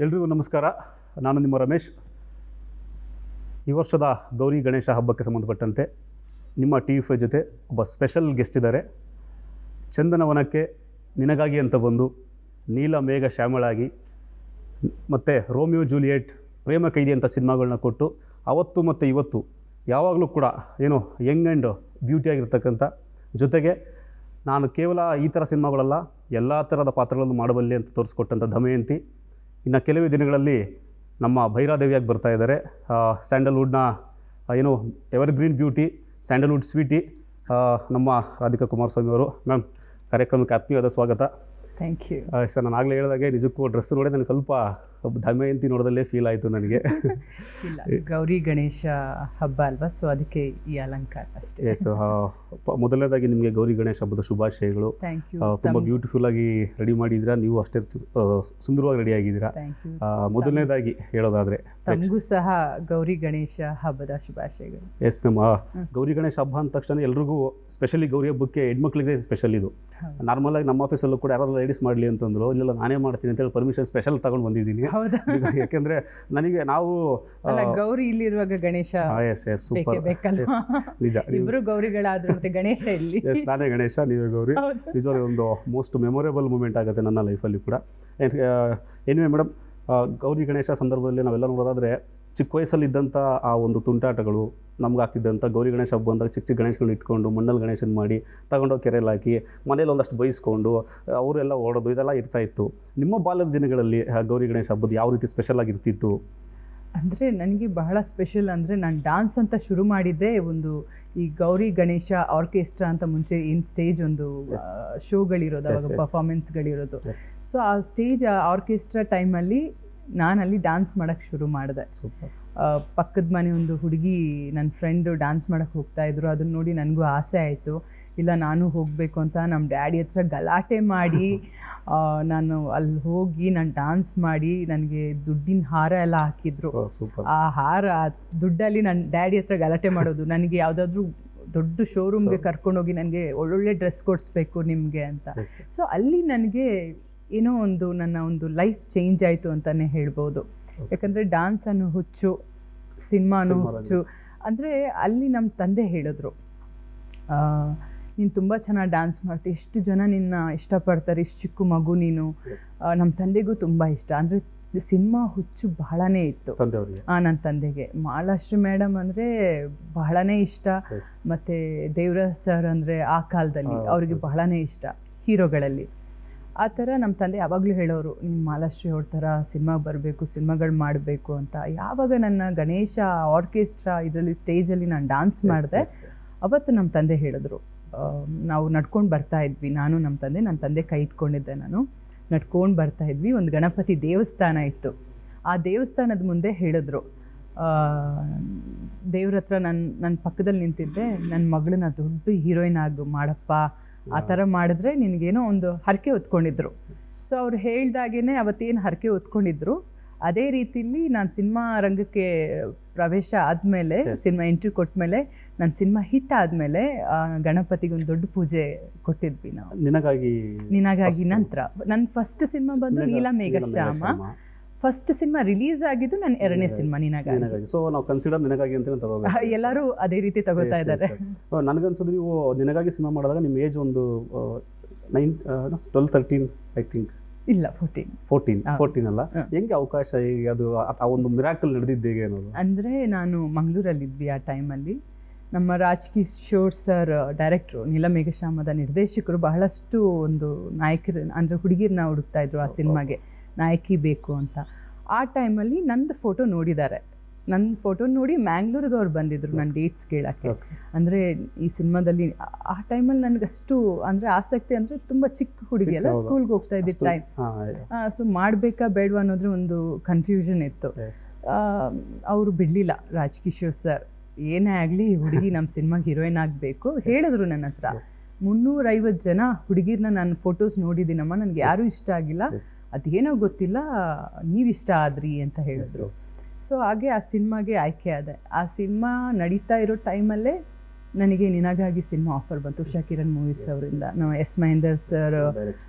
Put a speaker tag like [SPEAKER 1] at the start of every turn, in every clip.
[SPEAKER 1] ಎಲ್ರಿಗೂ ನಮಸ್ಕಾರ. ನಾನು ನಿಮ್ಮ ರಮೇಶ್. ಈ ವರ್ಷದ ಗೌರಿ ಗಣೇಶ ಹಬ್ಬಕ್ಕೆ ಸಂಬಂಧಪಟ್ಟಂತೆ ನಿಮ್ಮ TV5 ಜೊತೆ ಒಬ್ಬ ಸ್ಪೆಷಲ್ ಗೆಸ್ಟ್ ಇದ್ದಾರೆ. ಚಂದನವನಕ್ಕೆ ನಿನಗಾಗಿ ಅಂತ ಬಂದು ನೀಲ ಮೇಘ ಶ್ಯಾಮಳಾಗಿ ಮತ್ತು ರೋಮಿಯೋ ಜೂಲಿಯೆಟ್, ಪ್ರೇಮ ಕೈದಿ ಅಂತ ಸಿನಿಮಾಗಳನ್ನ ಕೊಟ್ಟು ಅವತ್ತು ಮತ್ತು ಇವತ್ತು ಯಾವಾಗಲೂ ಕೂಡ ಏನು ಯಂಗ್ ಆ್ಯಂಡ್ ಬ್ಯೂಟಿಯಾಗಿರ್ತಕ್ಕಂಥ, ಜೊತೆಗೆ ನಾನು ಕೇವಲ ಈ ಥರ ಸಿನಿಮಾಗಳಲ್ಲ ಎಲ್ಲ ಥರದ ಪಾತ್ರಗಳನ್ನು ಮಾಡಬಲ್ಲೆ ಅಂತ ತೋರಿಸ್ಕೊಟ್ಟಂಥ ದಮಯಂತಿ ಇನ್ನು ಕೆಲವೇ ದಿನಗಳಲ್ಲಿ ನಮ್ಮ ಭೈರಾದೇವಿಯಾಗಿ ಬರ್ತಾ ಇದ್ದಾರೆ. ಸ್ಯಾಂಡಲ್ವುಡ್ನ ಏನು ಎವರ್ಗ್ರೀನ್ ಬ್ಯೂಟಿ, ಸ್ಯಾಂಡಲ್ವುಡ್ ಸ್ವೀಟಿ ನಮ್ಮ ರಾಧಿಕಾ ಕುಮಾರಸ್ವಾಮಿ ಅವರು. ಮ್ಯಾಮ್, ಕಾರ್ಯಕ್ರಮಕ್ಕೆ ಆತ್ಮೀಯವಾದ ಸ್ವಾಗತ.
[SPEAKER 2] Thank you
[SPEAKER 1] sir. ನಾನು ಆಗಲೇ ಹೇಳಿದಾಗೆ ನಿಜಕ್ಕೂ ಡ್ರೆಸ್ ನೋಡಿ ನನಗೆ ಸ್ವಲ್ಪ ದಮಯಂತಿ ನೋಡೋದಲ್ಲೇ ಫೀಲ್ ಆಯಿತು ನನಗೆ.
[SPEAKER 2] ಇಲ್ಲ, ಗೌರಿ ಗಣೇಶ ಹಬ್ಬ ಅಲ್ವಾ, ಸೊ ಅದಕ್ಕೆ ಈ ಅಲಂಕಾರ ಅಷ್ಟೇ.
[SPEAKER 1] ಎಸ್, ಮೊದಲನೇದಾಗಿ ನಿಮಗೆ ಗೌರಿ ಗಣೇಶ ಹಬ್ಬದ ಶುಭಾಶಯಗಳು.
[SPEAKER 2] Thank you.
[SPEAKER 1] ತುಂಬ ಬ್ಯೂಟಿಫುಲ್ ಆಗಿ ರೆಡಿ ಮಾಡಿದ್ದೀರಾ, ನೀವು ಅಷ್ಟೇ ಸುಂದರವಾಗಿ ರೆಡಿ ಆಗಿದ್ದೀರಾ.
[SPEAKER 2] Thank you.
[SPEAKER 1] ಮೊದಲನೇದಾಗಿ ಹೇಳೋದಾದರೆ
[SPEAKER 2] ತಮಗೂ ಸಹ ಗೌರಿ ಗಣೇಶ ಹಬ್ಬದ ಶುಭಾಶಯಗಳು.
[SPEAKER 1] Yes ma'am. ಗೌರಿ ಗಣೇಶ ಹಬ್ಬ ಅಂದ ತಕ್ಷಣ ಎಲ್ರಿಗೂ, ಸ್ಪೆಷಲಿ ಗೌರಿ ಹಬ್ಬಕ್ಕೆ ಹೆಣ್ಮಕ್ಳಿಗೆ ಸ್ಪೆಷಲ್ ಇದು. ನಾರ್ಮಲಾಗಿ ನಮ್ಮ ಆಫೀಸಲ್ಲೂ ಕೂಡ ಯಾರಾದ್ರೂ ಲೇಡೀಸ್ ಮಾಡಲಿ ಅಂತಂದ್ರು, ಇಲ್ಲ ನಾನೇ ಮಾಡ್ತೀನಿ ಅಂತೇಳಿ ಪರ್ಮಿಷನ್ ಸ್ಪೆಷಲ್ ತಗೊಂಡು ಬಂದಿದ್ದೀನಿ.
[SPEAKER 2] ಹೌದಾ?
[SPEAKER 1] ಯಾಕೆಂದರೆ ನನಗೆ ನಾವು
[SPEAKER 2] ಗೌರಿ ಇಲ್ಲಿರುವಾಗ ಗಣೇಶ
[SPEAKER 1] ಎಸ್ ಎಸ್ ಸೂಪರ್, ನಿಜ.
[SPEAKER 2] ಇಬ್ಬರು ಗೌರಿಗಳಾದ್ರೂ ಮತ್ತೆ ಗಣೇಶ ಇಲ್ಲಿ.
[SPEAKER 1] ಎಸ್, ನಾನೇ ಗಣೇಶ, ನೀವೇ ಗೌರಿ. ನಿಜವಾಗಿ ಒಂದು ಮೋಸ್ಟ್ ಮೆಮೊರೇಬಲ್ ಮೂಮೆಂಟ್ ಆಗುತ್ತೆ ನನ್ನ ಲೈಫಲ್ಲಿ ಕೂಡ. ಎನಿವೆ ಮೇಡಮ್, ಗೌರಿ ಗಣೇಶ ಸಂದರ್ಭದಲ್ಲಿ ನಾವೆಲ್ಲ ನೋಡೋದಾದರೆ ಚಿಕ್ಕ ವಯಸ್ಸಲ್ಲಿದ್ದಂಥ ಆ ಒಂದು ತುಂಟಾಟಗಳು, ನಮ್ಗೆ ಆಗ್ತಿದ್ದಂಥ ಗೌರಿ ಗಣೇಶ ಹಬ್ಬ ಅಂದಾಗ ಚಿಕ್ಕ ಚಿಕ್ಕ ಗಣೇಶಗಳನ್ನ ಇಟ್ಕೊಂಡು ಮಣ್ಣಲ್ಲಿ ಗಣೇಶನ ಮಾಡಿ ತಗೊಂಡೋಗಿ ಕೆರೆಯಲ್ಲಿ ಹಾಕಿ ಮನೇಲಿ ಒಂದಷ್ಟು ಬೈಸ್ಕೊಂಡು ಅವರೆಲ್ಲ ಓಡೋದು, ಇದೆಲ್ಲ ಇರ್ತಾಯಿತ್ತು. ನಿಮ್ಮ ಬಾಲ್ಯದ ದಿನಗಳಲ್ಲಿ ಗೌರಿ ಗಣೇಶ ಹಬ್ಬದ ಯಾವ ರೀತಿ ಸ್ಪೆಷಲ್ ಆಗಿರ್ತಿತ್ತು?
[SPEAKER 2] ಅಂದರೆ ನನಗೆ ಬಹಳ ಸ್ಪೆಷಲ್ ಅಂದರೆ, ನಾನು ಡಾನ್ಸ್ ಅಂತ ಶುರು ಮಾಡಿದ್ದೆ ಒಂದು ಈ ಗೌರಿ ಗಣೇಶ ಆರ್ಕೆಸ್ಟ್ರಾ ಅಂತ ಮುಂಚೆ ಏನು ಸ್ಟೇಜ್ ಒಂದು ಶೋಗಳಿರೋದು, ಅವಾಗ ಪರ್ಫಾರ್ಮೆನ್ಸ್ಗಳಿರೋದು. ಸೊ ಆ ಸ್ಟೇಜ್ ಆರ್ಕೆಸ್ಟ್ರಾ ಟೈಮಲ್ಲಿ ನಾನಲ್ಲಿ ಡ್ಯಾನ್ಸ್ ಮಾಡೋಕ್ಕೆ ಶುರು ಮಾಡಿದೆ.
[SPEAKER 1] ಸೂಪರ್.
[SPEAKER 2] ಪಕ್ಕದ ಮನೆ ಒಂದು ಹುಡುಗಿ, ನನ್ನ ಫ್ರೆಂಡು ಡ್ಯಾನ್ಸ್ ಮಾಡೋಕ್ಕೆ ಹೋಗ್ತಾಯಿದ್ರು. ಅದನ್ನ ನೋಡಿ ನನಗೂ ಆಸೆ ಆಯಿತು, ಇಲ್ಲ ನಾನು ಹೋಗಬೇಕು ಅಂತ ನಮ್ಮ ಡ್ಯಾಡಿ ಹತ್ರ ಗಲಾಟೆ ಮಾಡಿ ನಾನು ಅಲ್ಲಿ ಹೋಗಿ ನಾನು ಡ್ಯಾನ್ಸ್ ಮಾಡಿ ನನಗೆ ದುಡ್ಡಿನ ಹಾರ ಎಲ್ಲ ಹಾಕಿದ್ರು. ಆ ಹಾರ ದುಡ್ಡಲ್ಲಿ ನನ್ನ ಡ್ಯಾಡಿ ಹತ್ರ ಗಲಾಟೆ ಮಾಡೋದು, ನನಗೆ ಯಾವುದಾದ್ರೂ ದೊಡ್ಡ ಶೋರೂಮ್ಗೆ ಕರ್ಕೊಂಡೋಗಿ ನನಗೆ ಒಳ್ಳೊಳ್ಳೆ ಡ್ರೆಸ್ ಕೊಡಿಸ್ಬೇಕು ನಿಮಗೆ ಅಂತ. ಸೊ ಅಲ್ಲಿ ನನಗೆ ಏನೋ ಒಂದು ನನ್ನ ಒಂದು ಲೈಫ್ ಚೇಂಜ್ ಆಯಿತು ಅಂತಲೇ ಹೇಳ್ಬೋದು. ಯಾಕಂದರೆ ಡ್ಯಾನ್ಸ್ ಅನ್ನೋ ಹುಚ್ಚು, ಸಿನಿಮಾ ಅನ್ನೋ ಹುಚ್ಚು ಅಂದರೆ ಅಲ್ಲಿ ನಮ್ಮ ತಂದೆ ಹೇಳಿದ್ರು, ನೀನು ತುಂಬ ಚೆನ್ನಾಗಿ ಡ್ಯಾನ್ಸ್ ಮಾಡ್ತೀವಿ, ಎಷ್ಟು ಜನ ನಿನ್ನ ಇಷ್ಟಪಡ್ತಾರೆ, ಇಷ್ಟು ಚಿಕ್ಕ ಮಗು ನೀನು. ನಮ್ಮ ತಂದೆಗೂ ತುಂಬ ಇಷ್ಟ, ಅಂದರೆ ಸಿನಿಮಾ ಹುಚ್ಚು ಬಹಳನೇ ಇತ್ತು ನನ್ನ ತಂದೆಗೆ. ಮಾಲಾಶ್ರೀ ಮೇಡಮ್ ಅಂದರೆ ಬಹಳನೇ ಇಷ್ಟ, ಮತ್ತು ದೇವರಾಜ್ ಸರ್ ಅಂದರೆ ಆ ಕಾಲದಲ್ಲಿ ಅವರಿಗೆ ಬಹಳನೇ ಇಷ್ಟ ಹೀರೋಗಳಲ್ಲಿ. ಆ ಥರ ನಮ್ಮ ತಂದೆ ಯಾವಾಗಲೂ ಹೇಳೋರು, ನೀನು ಮಾಲಾಶ್ರೀ ಅವ್ರ ಥರ ಸಿನಿಮಾಗೆ ಬರಬೇಕು, ಸಿನಿಮಾಗಳು ಮಾಡಬೇಕು ಅಂತ. ಯಾವಾಗ ನನ್ನ ಗಣೇಶ ಆರ್ಕೆಸ್ಟ್ರಾ ಇದರಲ್ಲಿ ಸ್ಟೇಜಲ್ಲಿ ನಾನು ಡ್ಯಾನ್ಸ್ ಮಾಡಿದೆ, ಅವತ್ತು ನಮ್ಮ ತಂದೆ ಹೇಳಿದ್ರು, ನಾವು ನಡ್ಕೊಂಡು ಬರ್ತಾಯಿದ್ವಿ, ನಾನು ನನ್ನ ತಂದೆ ಕೈ ಇಟ್ಕೊಂಡಿದ್ದೆ, ನಾನು ನಡ್ಕೊಂಡು ಬರ್ತಾಯಿದ್ವಿ. ಒಂದು ಗಣಪತಿ ದೇವಸ್ಥಾನ ಇತ್ತು, ಆ ದೇವಸ್ಥಾನದ ಮುಂದೆ ಹೇಳಿದ್ರು, ದೇವ್ರ ಹತ್ರ ನನ್ನ ಪಕ್ಕದಲ್ಲಿ ನಿಂತಿದ್ದೆ, ನನ್ನ ಮಗಳನ್ನ ದೊಡ್ಡ ಹೀರೋಯಿನ್ ಆಗಿ ಮಾಡಪ್ಪ, ಆ ಥರ ಮಾಡಿದ್ರೆ ನಿನಗೇನೋ ಒಂದು ಹರಕೆ ಹೊತ್ಕೊಂಡಿದ್ರು. ಸೊ ಅವ್ರು ಹೇಳ್ದಾಗೇ ಅವತ್ತೇನು ಹರಕೆ ಹೊತ್ಕೊಂಡಿದ್ರು, ಅದೇ ರೀತಿಲಿ ನಾನು ಸಿನಿಮಾ ರಂಗಕ್ಕೆ ಪ್ರವೇಶ ಆದಮೇಲೆ, ಸಿನಿಮಾ ಎಂಟ್ರಿ ಕೊಟ್ಟಮೇಲೆ, ನನ್ನ ಸಿನಿಮಾ ಹಿಟ್ ಆದಮೇಲೆ ಗಣಪತಿಗೆ ಒಂದು ದೊಡ್ಡ ಪೂಜೆ ಕೊಟ್ಟಿದ್ವಿ ನಾವು. ನಿನಗಾಗಿ ನಂತರ ನನ್ನ ಫಸ್ಟ್ ಸಿನಿಮಾ ಬಂದು ನೀಲ ಮೇಘ ಶ್ಯಾಮ. ಫಸ್ಟ್ ಸಿನಿಮಾ ರಿಲೀಸ್ ಆಗಿದ್ದು ನನ್ನ ಎರಡನೇ ಸಿನಿಮಾ ನಿನಗಾಗಿ.
[SPEAKER 1] ಸೊ ನಾವು ಕನ್ಸಿಡರ್ ನಿನಗಾಗಿ ಅಂತ ತಗೋಬೇಕು,
[SPEAKER 2] ಎಲ್ಲರೂ ಅದೇ ರೀತಿ ತಗೋತಾ ಇದ್ದಾರೆ.
[SPEAKER 1] ನನಗನ್ಸೋದು ನೀವು ನಿನಗಾಗಿ ಸಿನಿಮಾ ಮಾಡಿದಾಗ ನಿಮ್ಮ ಏಜ್ ಒಂದು 12-13 ಐ ಥಿಂಕ್.
[SPEAKER 2] ಇಲ್ಲ, 14
[SPEAKER 1] ಅಲ್ಲ? ಹೆಂಗೆ ಅವಕಾಶ, ಅದು ಆ ಒಂದು ಮಿರಾಕಲ್ ನಡೆದಿದ್ದು ಹೇಗೆ ಅನ್ನೋದು? ಅಂದರೆ
[SPEAKER 2] ನಾನು ಮಂಗಳೂರಲ್ಲಿದ್ವಿ ಆ ಟೈಮಲ್ಲಿ. ನಮ್ಮ ರಾಜ್ಕಿಶೋರ್ ಸರ್ ಡೈರೆಕ್ಟ್ರು, ನೀಲಮೇಘಶ್ಯಾಮದ ನಿರ್ದೇಶಕರು ಬಹಳಷ್ಟು ಒಂದು ನಾಯಕರು ಅಂದರೆ ಹುಡುಗಿರನ್ನ ಹುಡುಕ್ತಾ ಇದ್ರು ಆ ಸಿನಿಮಾಗೆ, ನಾಯಕಿ ಬೇಕು ಅಂತ. ಆ ಟೈಮಲ್ಲಿ ನಂದು ಫೋಟೋ ನೋಡಿದ್ದಾರೆ, ನನ್ನ ಫೋಟೋ ನೋಡಿ ಮ್ಯಾಂಗ್ಳೂರಿಗೆ ಅವ್ರು ಬಂದಿದ್ರು ನನ್ನ ಡೇಟ್ಸ್ ಕೇಳೋಕ್ಕೆ. ಅಂದರೆ ಈ ಸಿನಿಮಾದಲ್ಲಿ ಆ ಟೈಮಲ್ಲಿ ನನಗಷ್ಟು ಅಂದರೆ ಆಸಕ್ತಿ, ಅಂದರೆ ತುಂಬ ಚಿಕ್ಕ ಹುಡುಗಿ ಅಲ್ಲ, ಸ್ಕೂಲ್ಗೆ ಹೋಗ್ತಾ ಇದ್ದಿದ್ದು ಟೈಮ್. ಸೊ ಮಾಡಬೇಕಾ ಬೇಡವಾ ಅನ್ನೋದ್ರ ಒಂದು ಕನ್ಫ್ಯೂಷನ್ ಇತ್ತು. ಅವರು ಬಿಡಲಿಲ್ಲ, ರಾಜ್ಕಿಶೋರ್ ಸರ್, ಏನೇ ಆಗಲಿ ಹುಡುಗಿ ನಮ್ಮ ಸಿನಿಮಾಗೆ ಹೀರೋಯಿನ್ ಆಗಬೇಕು ಹೇಳಿದ್ರು ನನ್ನ ಹತ್ರ. 350 ಜನ ಹುಡುಗಿರನ್ನ ನಾನು ಫೋಟೋಸ್ ನೋಡಿದ್ದೀನಮ್ಮ, ನನಗೆ ಯಾರೂ ಇಷ್ಟ ಆಗಿಲ್ಲ, ಅದೇನೋ ಗೊತ್ತಿಲ್ಲ, ನೀವಿಷ್ಟ ಆದ್ರಿ ಅಂತ ಹೇಳಿದ್ರು. ಸೊ ಹಾಗೆ ಆ ಸಿನಿಮಾಗೆ ಆಯ್ಕೆ ಆದೆ. ಆ ಸಿನಿಮಾ ನಡೀತಾ ಇರೋ ಟೈಮಲ್ಲೇ ನನಗೆ ನಿನಗಾಗಿ ಸಿನಿಮಾ ಆಫರ್ ಬಂತು ಉಷಾ ಕಿರಣ್ ಮೂವೀಸ್ ಅವರಿಂದ. ನಾವು ಎಸ್ ಮಹೇಂದರ್ ಸರ್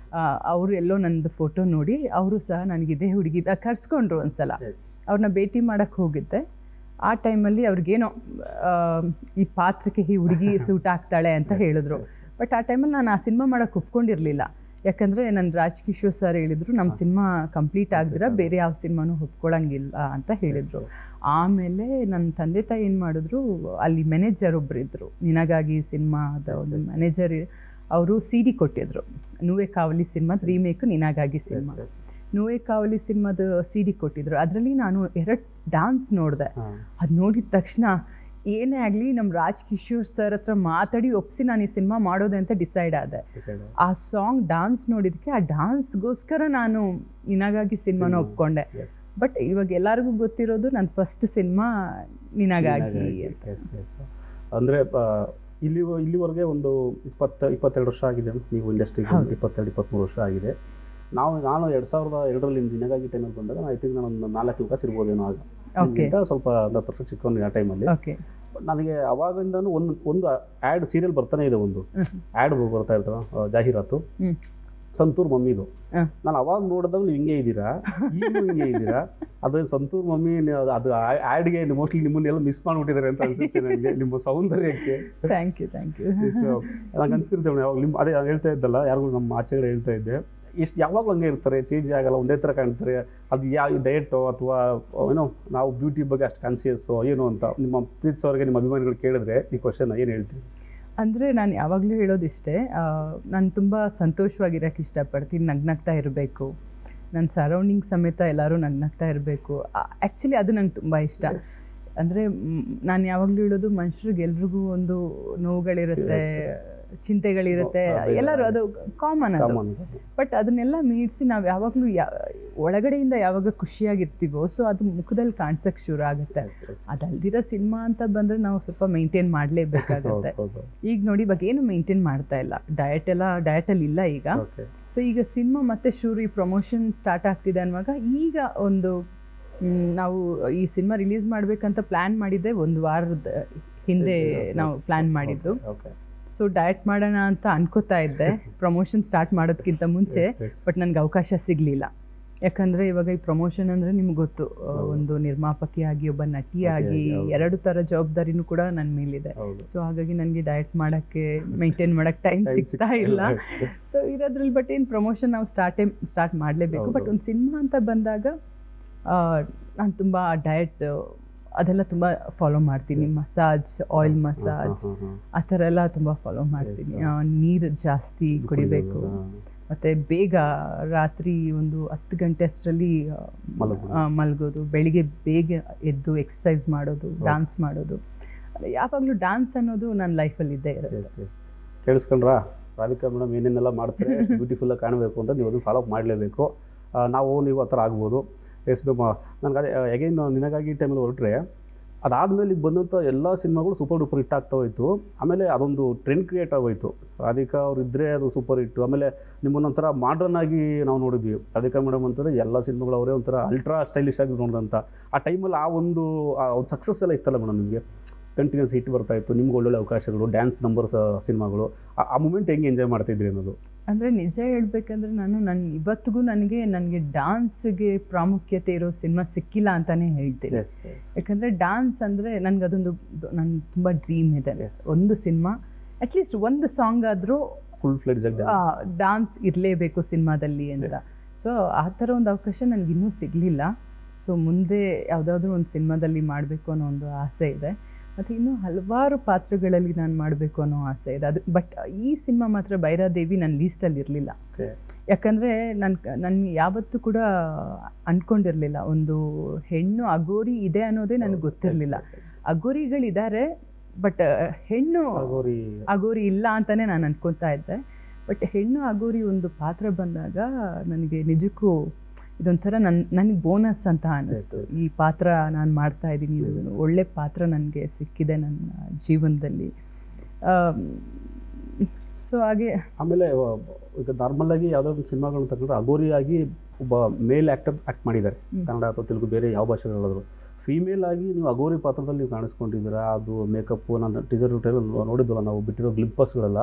[SPEAKER 2] ಅವರು ಎಲ್ಲೋ ನನ್ನದು ಫೋಟೋ ನೋಡಿ ಅವರು ಸಹ ನನಗಿದೇ ಹುಡುಗಿ ಕರ್ಸ್ಕೊಂಡ್ರು ಒಂದ್ಸಲ. ಅವ್ರನ್ನ ಭೇಟಿ ಮಾಡೋಕ್ಕೆ ಹೋಗಿದ್ದೆ. ಆ ಟೈಮಲ್ಲಿ ಅವ್ರಿಗೇನೋ ಈ ಪಾತ್ರಕ್ಕೆ ಈ ಹುಡುಗಿ ಸೂಟ್ ಆಗ್ತಾಳೆ ಅಂತ ಹೇಳಿದ್ರು. ಬಟ್ ಆ ಟೈಮಲ್ಲಿ ನಾನು ಆ ಸಿನಿಮಾ ಮಾಡೋಕ್ಕೆ ಒಪ್ಕೊಂಡಿರಲಿಲ್ಲ. ಯಾಕಂದರೆ ನನ್ನ ರಾಜ್ಕಿಶೋರ್ ಸರ್ ಹೇಳಿದರು ನಮ್ಮ ಸಿನಿಮಾ ಕಂಪ್ಲೀಟ್ ಆಗದಿರ ಬೇರೆ ಯಾವ ಸಿನಿಮಾನೂ ಒಪ್ಕೊಳ್ಳೋಂಗಿಲ್ಲ ಅಂತ ಹೇಳಿದರು. ಆಮೇಲೆ ನನ್ನ ತಂದೆ ತಾಯಿ ಏನು ಮಾಡಿದ್ರು, ಅಲ್ಲಿ ಮ್ಯಾನೇಜರ್ ಒಬ್ಬರು ಇದ್ದರು, ನಿನಗಾಗಿ ಸಿನಿಮಾದ ಒಂದು ಮ್ಯಾನೇಜರ್. ಅವರು CD ಕೊಟ್ಟಿದ್ರು, ನುವ್ವೆ ಕಾವಲಿ ಸಿನಿಮಾದ ರೀಮೇಕು ನಿನಗಾಗಿ ಸಿನಿಮಾ. ನುವ್ವೆ ಕಾವಲಿ ಸಿನಿಮಾದ CD ಕೊಟ್ಟಿದ್ರು. ಅದರಲ್ಲಿ ನಾನು 2 ಡಾನ್ಸ್ ನೋಡಿದೆ. ಅದು ನೋಡಿದ ತಕ್ಷಣ ಏನೇ ಆಗಲಿ ನಮ್ಮ ರಾಜ್ಕಿಶೋರ್ ಸರ್ ಹತ್ರ ಮಾತಾಡಿ ಒಪ್ಪಿಸಿ ನಾನು ಈ ಸಿನಿಮಾ ಮಾಡೋದೆ ಅಂತ ಡಿಸೈಡ್ ಆದೆ. ಆ ಸಾಂಗ್ ಡಾನ್ಸ್ ನೋಡಿದ್ದಕ್ಕೆ, ಆ ಡಾನ್ಸ್ಗೋಸ್ಕರ ನಾನು ನಿನಗಾಗಿ ಸಿನಿಮಾನ ಒಪ್ಕೊಂಡೆ. ಬಟ್ ಇವಾಗ ಎಲ್ಲರಿಗೂ ಗೊತ್ತಿರೋದು ನನ್ನ ಫಸ್ಟ್ ಸಿನಿಮಾ ನಿನಗಾಗಿ.
[SPEAKER 1] ಅಂದರೆ ಇಲ್ಲಿವರೆಗೆ ಒಂದು 22 ವರ್ಷ ಆಗಿದೆ ನೀವು ಇಂಡಸ್ಟ್ರಿಗೆ. 22-23 ವರ್ಷ ಆಗಿದೆ. ನಾನು 2002ರಲ್ಲಿ ನಿನಗಾಗಿ ಟೈಮಲ್ಲಿ ಬಂದಾಗ ಐ ಥಿಂಕ್ ನಾನು ಒಂದು 4 ಕ್ಲಾಸ್ ಇರ್ಬೋದೇನೋ ಆಗ. ಸ್ವಲ್ಪ 10 ವರ್ಷ ಚಿಕ್ಕವನಿಗೆ ಆ ಟೈಮಲ್ಲಿ. ನನಗೆ ಅವಾಗಿಂದನೂ ಒಂದು ಆ್ಯಡ್ ಸೀರಿಯಲ್ ಬರ್ತಾನೆ ಇದೆ, ಒಂದು ಆ್ಯಡ್ ಬರ್ತಾ ಇರ್ತದೆ, ಜಾಹೀರಾತು, ಸಂತೂರ್ ಮಮ್ಮಿದು. ನಾನು ಅವಾಗ ನೋಡಿದಾಗ ನೀವು ಹಿಂಗೆ ಇದ್ದೀರಾ, ಈಗಲೂ ಹಿಂಗೆ ಇದ್ದೀರಾ. ಅದು ಸಂತೂರ್ ಮಮ್ಮಿ, ಅದು ಆ್ಯಡ್ಗೆ ಮೋಸ್ಟ್ಲಿ ನಿಮ್ಮನ್ನೆಲ್ಲ ಮಿಸ್ ಮಾಡಿಬಿಟ್ಟಿದ್ದಾರೆ ಅಂತ ಅನಿಸುತ್ತೆ ನನಗೆ, ನಿಮ್ಮ ಸೌಂದರ್ಯಕ್ಕೆ.
[SPEAKER 2] ಥ್ಯಾಂಕ್ ಯು
[SPEAKER 1] ನಂಗೆ ಅನಿಸ್ತಿರ್ತೇವೆ ಯಾವಾಗ ಅದೇ ಹೇಳ್ತಾ ಇದ್ದಲ್ಲ, ಯಾರಿಗೂ ನಮ್ಮ ಆಚೆಗಡೆ ಹೇಳ್ತಾ ಇದ್ದೆ, ಯಾವಾಗಲೂ ಹಂಗೆ ಇರ್ತಾರೆ, ಚೇಂಜ್ ಆಗಲ್ಲ, ಒಂದೇ ಥರ ಕಾಣ್ತಾರೆ. ಅದು ಯಾವ ಡಯಟೋ ಅಥವಾ ಏನೋ ನಾವು ಬ್ಯೂಟಿ ಬಗ್ಗೆ ಅಷ್ಟು ಕಾನ್ಸಿಯಸ್ಸು ಏನು ಅಂತ ನಿಮ್ಮ ಪ್ರೀತಿಸೋರಿಗೆ, ನಿಮ್ಮ ಅಭಿಮಾನಿಗಳು ಕೇಳಿದ್ರೆ ಈ ಕ್ವಶನ್ ಏನು ಹೇಳ್ತೀವಿ?
[SPEAKER 2] ಅಂದರೆ ನಾನು ಯಾವಾಗಲೂ ಹೇಳೋದಿಷ್ಟೇ, ನಾನು ತುಂಬ ಸಂತೋಷವಾಗಿರೋಕ್ಕೆ ಇಷ್ಟಪಡ್ತೀನಿ. ನಗ್ನಗ್ತಾ ಇರಬೇಕು, ನನ್ನ ಸರೌಂಡಿಂಗ್ ಸಮೇತ ಎಲ್ಲರೂ ನಗ್ನಗ್ತಾ ಇರಬೇಕು. ಆ್ಯಕ್ಚುಲಿ ಅದು ನಂಗೆ ತುಂಬ ಇಷ್ಟ. ಅಂದರೆ ನಾನು ಯಾವಾಗಲೂ ಹೇಳೋದು, ಮನುಷ್ಯರಿಗೆ ಎಲ್ರಿಗೂ ಒಂದು ನೋವುಗಳಿರುತ್ತೆ, ಚಿಂತೆಗಳಿರುತ್ತೆ, ಎಲ್ಲರೂ ಅದು ಕಾಮನ್ ಅದು. ಬಟ್ ಅದನ್ನೆಲ್ಲ ಮೀರಿಸಿ ನಾವು ಯಾವಾಗಲೂ ಒಳಗಡೆಯಿಂದ ಯಾವಾಗ ಖುಷಿಯಾಗಿರ್ತೀವೋ, ಸೊ ಅದು ಮುಖದಲ್ಲಿ ಕಾಣಿಸೋಕ್ಕೆ ಶುರು ಆಗುತ್ತೆ. ಅದಲ್ದಿರೋ ಸಿನಿಮಾ ಅಂತ ಬಂದರೆ ನಾವು ಸ್ವಲ್ಪ ಮೇಂಟೈನ್ ಮಾಡಲೇಬೇಕಾಗುತ್ತೆ. ಈಗ ನೋಡಿ, ಇವಾಗ ಏನು ಮೇಂಟೈನ್ ಮಾಡ್ತಾ ಇಲ್ಲ, ಡಯಟಲ್ಲಿ ಇಲ್ಲ ಈಗ. ಸೊ ಈಗ ಸಿನಿಮಾ ಮತ್ತೆ ಶುರು, ಈ ಪ್ರಮೋಷನ್ ಸ್ಟಾರ್ಟ್ ಆಗ್ತಿದೆ ಅನ್ನುವಾಗ, ಈಗ ಒಂದು ನಾವು ಈ ಸಿನಿಮಾ ರಿಲೀಸ್ ಮಾಡಬೇಕಂತ ಪ್ಲ್ಯಾನ್ ಮಾಡಿದ್ದೆ 1 ವಾರದ ಹಿಂದೆ ನಾವು ಪ್ಲ್ಯಾನ್ ಮಾಡಿದ್ದು. ಸೊ ಡಯಟ್ ಮಾಡೋಣ ಅಂತ ಅನ್ಕೋತಾ ಇದ್ದೆ ಪ್ರಮೋಷನ್ ಸ್ಟಾರ್ಟ್ ಮಾಡೋದಕ್ಕಿಂತ ಮುಂಚೆ. ಬಟ್ ನನಗೆ ಅವಕಾಶ ಸಿಗಲಿಲ್ಲ. ಯಾಕಂದರೆ ಇವಾಗ ಈ ಪ್ರಮೋಷನ್ ಅಂದರೆ ನಿಮ್ಗೆ ಗೊತ್ತು, ಒಂದು ನಿರ್ಮಾಪಕಿಯಾಗಿ, ಒಬ್ಬ ನಟಿಯಾಗಿ 2 ಥರ ಜವಾಬ್ದಾರಿನೂ ಕೂಡ ನನ್ನ ಮೇಲಿದೆ. ಸೊ ಹಾಗಾಗಿ ನನಗೆ ಡಯಟ್ ಮಾಡೋಕ್ಕೆ, ಮೇಂಟೈನ್ ಮಾಡೋಕ್ಕೆ ಟೈಮ್ ಸಿಗ್ತಾ ಇಲ್ಲ. ಸೊ ಇರೋದ್ರಲ್ಲಿ ಬಟ್ ಏನು ಪ್ರಮೋಷನ್ ನಾವು ಸ್ಟಾರ್ಟ್ ಮಾಡಲೇಬೇಕು. ಬಟ್ ಒಂದು ಸಿನಿಮಾ ಅಂತ ಬಂದಾಗ ನಾನು ತುಂಬ ಡಯಟ್ ಅದೆಲ್ಲ ತುಂಬ ಫಾಲೋ ಮಾಡ್ತೀನಿ. ಮಸಾಜ್, ಆಯಿಲ್ ಮಸಾಜ್, ಆ ಥರ ಎಲ್ಲ ತುಂಬ ಫಾಲೋ ಮಾಡ್ತೀನಿ. ನೀರು ಜಾಸ್ತಿ ಕುಡಿಬೇಕು, ಮತ್ತು ಬೇಗ ರಾತ್ರಿ ಒಂದು 10 ಗಂಟೆ ಅಷ್ಟರಲ್ಲಿ ಮಲಗೋದು, ಬೆಳಿಗ್ಗೆ ಬೇಗ ಎದ್ದು ಎಕ್ಸಸೈಸ್ ಮಾಡೋದು, ಡಾನ್ಸ್ ಮಾಡೋದು. ಯಾವಾಗಲೂ ಡಾನ್ಸ್ ಅನ್ನೋದು ನನ್ನ ಲೈಫಲ್ಲಿ ಇದ್ದೇ ಇರುತ್ತೆ.
[SPEAKER 1] ಕೇಳಿಸ್ಕೊಂಡ್ರಾ ರಾಧಿಕಾ ಮೇಡಮ್ ಏನೇನೆಲ್ಲ ಮಾಡ್ತಾರೆ, ಬ್ಯೂಟಿಫುಲ್ಲಾಗಿ ಕಾಣಬೇಕು ಅಂತ ನೀವು ಅದನ್ನು ಫಾಲೋ ಮಾಡಲೇಬೇಕು. ನೀವು ಆ ಥರ ಆಗ್ಬೋದು. ನನಗೆ ಅದೇ ಅಗೈನ್ ನಿನಗಾಗಿ ಟೈಮಲ್ಲಿ ಹೊರಟ್ರೆ, ಅದಾದಮೇಲೆ ಈಗ ಬಂದಂಥ ಎಲ್ಲ ಸಿನಿಮಾಗಳು ಸೂಪರ್ ಡೂಪರ್ ಹಿಟ್ ಆಗ್ತಾ ಹೋಯಿತು. ಆಮೇಲೆ ಅದೊಂದು ಟ್ರೆಂಡ್ ಕ್ರಿಯೇಟ್ ಆಗೋಯಿತು. ರಾಧಿಕಾ ಅವ್ರು ಇದ್ದರೆ ಅದು ಸೂಪರ್ ಹಿಟ್ಟು. ಆಮೇಲೆ ನಿಮ್ಮನ್ನೊಂಥರ ಮಾಡ್ರನ್ ಆಗಿ ನಾವು ನೋಡಿದ್ವಿ. ರಾಧಿಕಾ ಮೇಡಮ್ ಅಂತಾರೆ ಎಲ್ಲ ಸಿನಿಮಾಗಳು ಅವರೇ ಒಂಥರ ಅಲ್ಟ್ರಾ ಸ್ಟೈಲಿಶ್ ಆಗಿ ನೋಡಿದಂಥ ಆ ಟೈಮಲ್ಲಿ ಆ ಒಂದು ಸಕ್ಸಸ್ ಎಲ್ಲ ಇತ್ತಲ್ಲ ಮೇಡಮ್, ನಿಮಗೆ ಕಂಟಿನ್ಯೂಸ್ ಹಿಟ್ ಬರ್ತಾಯಿತ್ತು, ನಿಮ್ಗೆ ಒಳ್ಳೊಳ್ಳೆ ಅವಕಾಶಗಳು, ಡ್ಯಾನ್ಸ್ ನಂಬರ್ಸ್ ಸಿನಿಮಾಗಳು. ಆ ಮೂಮೆಂಟ್ ಹೆಂಗೆ ಎಂಜಾಯ್ ಮಾಡ್ತಾಯಿದ್ರಿ ಅನ್ನೋದು?
[SPEAKER 2] ಅಂದರೆ ನಿಜ ಹೇಳ್ಬೇಕಂದ್ರೆ ನಾನು ಇವತ್ತಿಗೂ ನನಗೆ ಡಾನ್ಸ್ಗೆ ಪ್ರಾಮುಖ್ಯತೆ ಇರೋ ಸಿನಿಮಾ ಸಿಕ್ಕಿಲ್ಲ ಅಂತಲೇ ಹೇಳ್ತೀನಿ. ಯಾಕಂದರೆ ಡಾನ್ಸ್ ಅಂದರೆ ನನಗೆ ಅದೊಂದು ನನ್ನ ತುಂಬ ಡ್ರೀಮ್ ಇದೆ. ಒಂದು ಸಿನಿಮಾ ಅಟ್ಲೀಸ್ಟ್ ಒಂದು ಸಾಂಗ್ ಆದರೂ
[SPEAKER 1] ಫುಲ್ ಫ್ಲೆಡ್ಜ್
[SPEAKER 2] ಡಾನ್ಸ್ ಇರಲೇಬೇಕು ಸಿನಿಮಾದಲ್ಲಿ ಅಂತ. ಸೊ ಆ ಥರ ಒಂದು ಅವಕಾಶ ನನಗಿನ್ನೂ ಸಿಗಲಿಲ್ಲ. ಸೊ ಮುಂದೆ ಯಾವುದಾದ್ರೂ ಒಂದು ಸಿನಿಮಾದಲ್ಲಿ ಮಾಡಬೇಕು ಅನ್ನೋ ಒಂದು ಆಸೆ ಇದೆ. ಮತ್ತು ಇನ್ನೂ ಹಲವಾರು ಪಾತ್ರಗಳಲ್ಲಿ ನಾನು ಮಾಡಬೇಕು ಅನ್ನೋ ಆಸೆ ಇದೆ. ಅದು ಬಟ್ ಈ ಸಿನಿಮಾ ಮಾತ್ರ ಭೈರಾದೇವಿ ನನ್ನ ಲೀಸ್ಟಲ್ಲಿ ಇರಲಿಲ್ಲ. ಯಾಕಂದರೆ ನಾನು ಯಾವತ್ತೂ ಕೂಡ ಅಂದ್ಕೊಂಡಿರಲಿಲ್ಲ ಒಂದು ಹೆಣ್ಣು ಅಗೋರಿ ಇದೆ ಅನ್ನೋದೇ ನನಗೆ ಗೊತ್ತಿರಲಿಲ್ಲ. ಅಗೋರಿಗಳಿದ್ದಾರೆ, ಬಟ್ ಹೆಣ್ಣು ಅಗೋರಿ ಇಲ್ಲ ಅಂತಲೇ ನಾನು ಅಂದ್ಕೊತಾ ಇದ್ದೆ. ಬಟ್ ಹೆಣ್ಣು ಅಗೋರಿ ಒಂದು ಪಾತ್ರ ಬಂದಾಗ ನನಗೆ ನಿಜಕ್ಕೂ ಇದೊಂಥರ ನನಗೆ ಬೋನಸ್ ಅಂತ ಅನ್ನಿಸ್ತು. ಈ ಪಾತ್ರ ನಾನು ಮಾಡ್ತಾ ಇದ್ದೀನಿ, ಇದು ಒಳ್ಳೆ ಪಾತ್ರ ನನಗೆ ಸಿಕ್ಕಿದೆ ನನ್ನ ಜೀವನದಲ್ಲಿ. ಸೊ ಹಾಗೆ
[SPEAKER 1] ಆಮೇಲೆ ಈಗ ನಾರ್ಮಲಾಗಿ ಯಾವುದಾದ್ರು ಸಿನಿಮಾಗಳನ್ನ ತಗೊಂಡ್ರೆ ಅಗೋರಿಯಾಗಿ ಒಬ್ಬ ಮೇಲ್ ಆ್ಯಕ್ಟರ್ ಆ್ಯಕ್ಟ್ ಮಾಡಿದ್ದಾರೆ, ಕನ್ನಡ ಅಥವಾ ತೆಲುಗು ಬೇರೆ ಯಾವ ಭಾಷೆಗಳಾದರೂ. ಫೀಮೇಲ್ ಆಗಿ ನೀವು ಅಗೋರಿ ಪಾತ್ರದಲ್ಲಿ ನೀವು ಕಾಣಿಸ್ಕೊಂಡಿದ್ದೀರಾ. ಅದು ಮೇಕಪ್ಪು ನಾನು ಟೀಸರ್ ಟ್ರೈಲರ್ ನೋಡಿದ್ವಲ್ಲ, ನಾವು ಬಿಟ್ಟಿರೋ ಗ್ಲಿಂಪಸ್ಗಳೆಲ್ಲ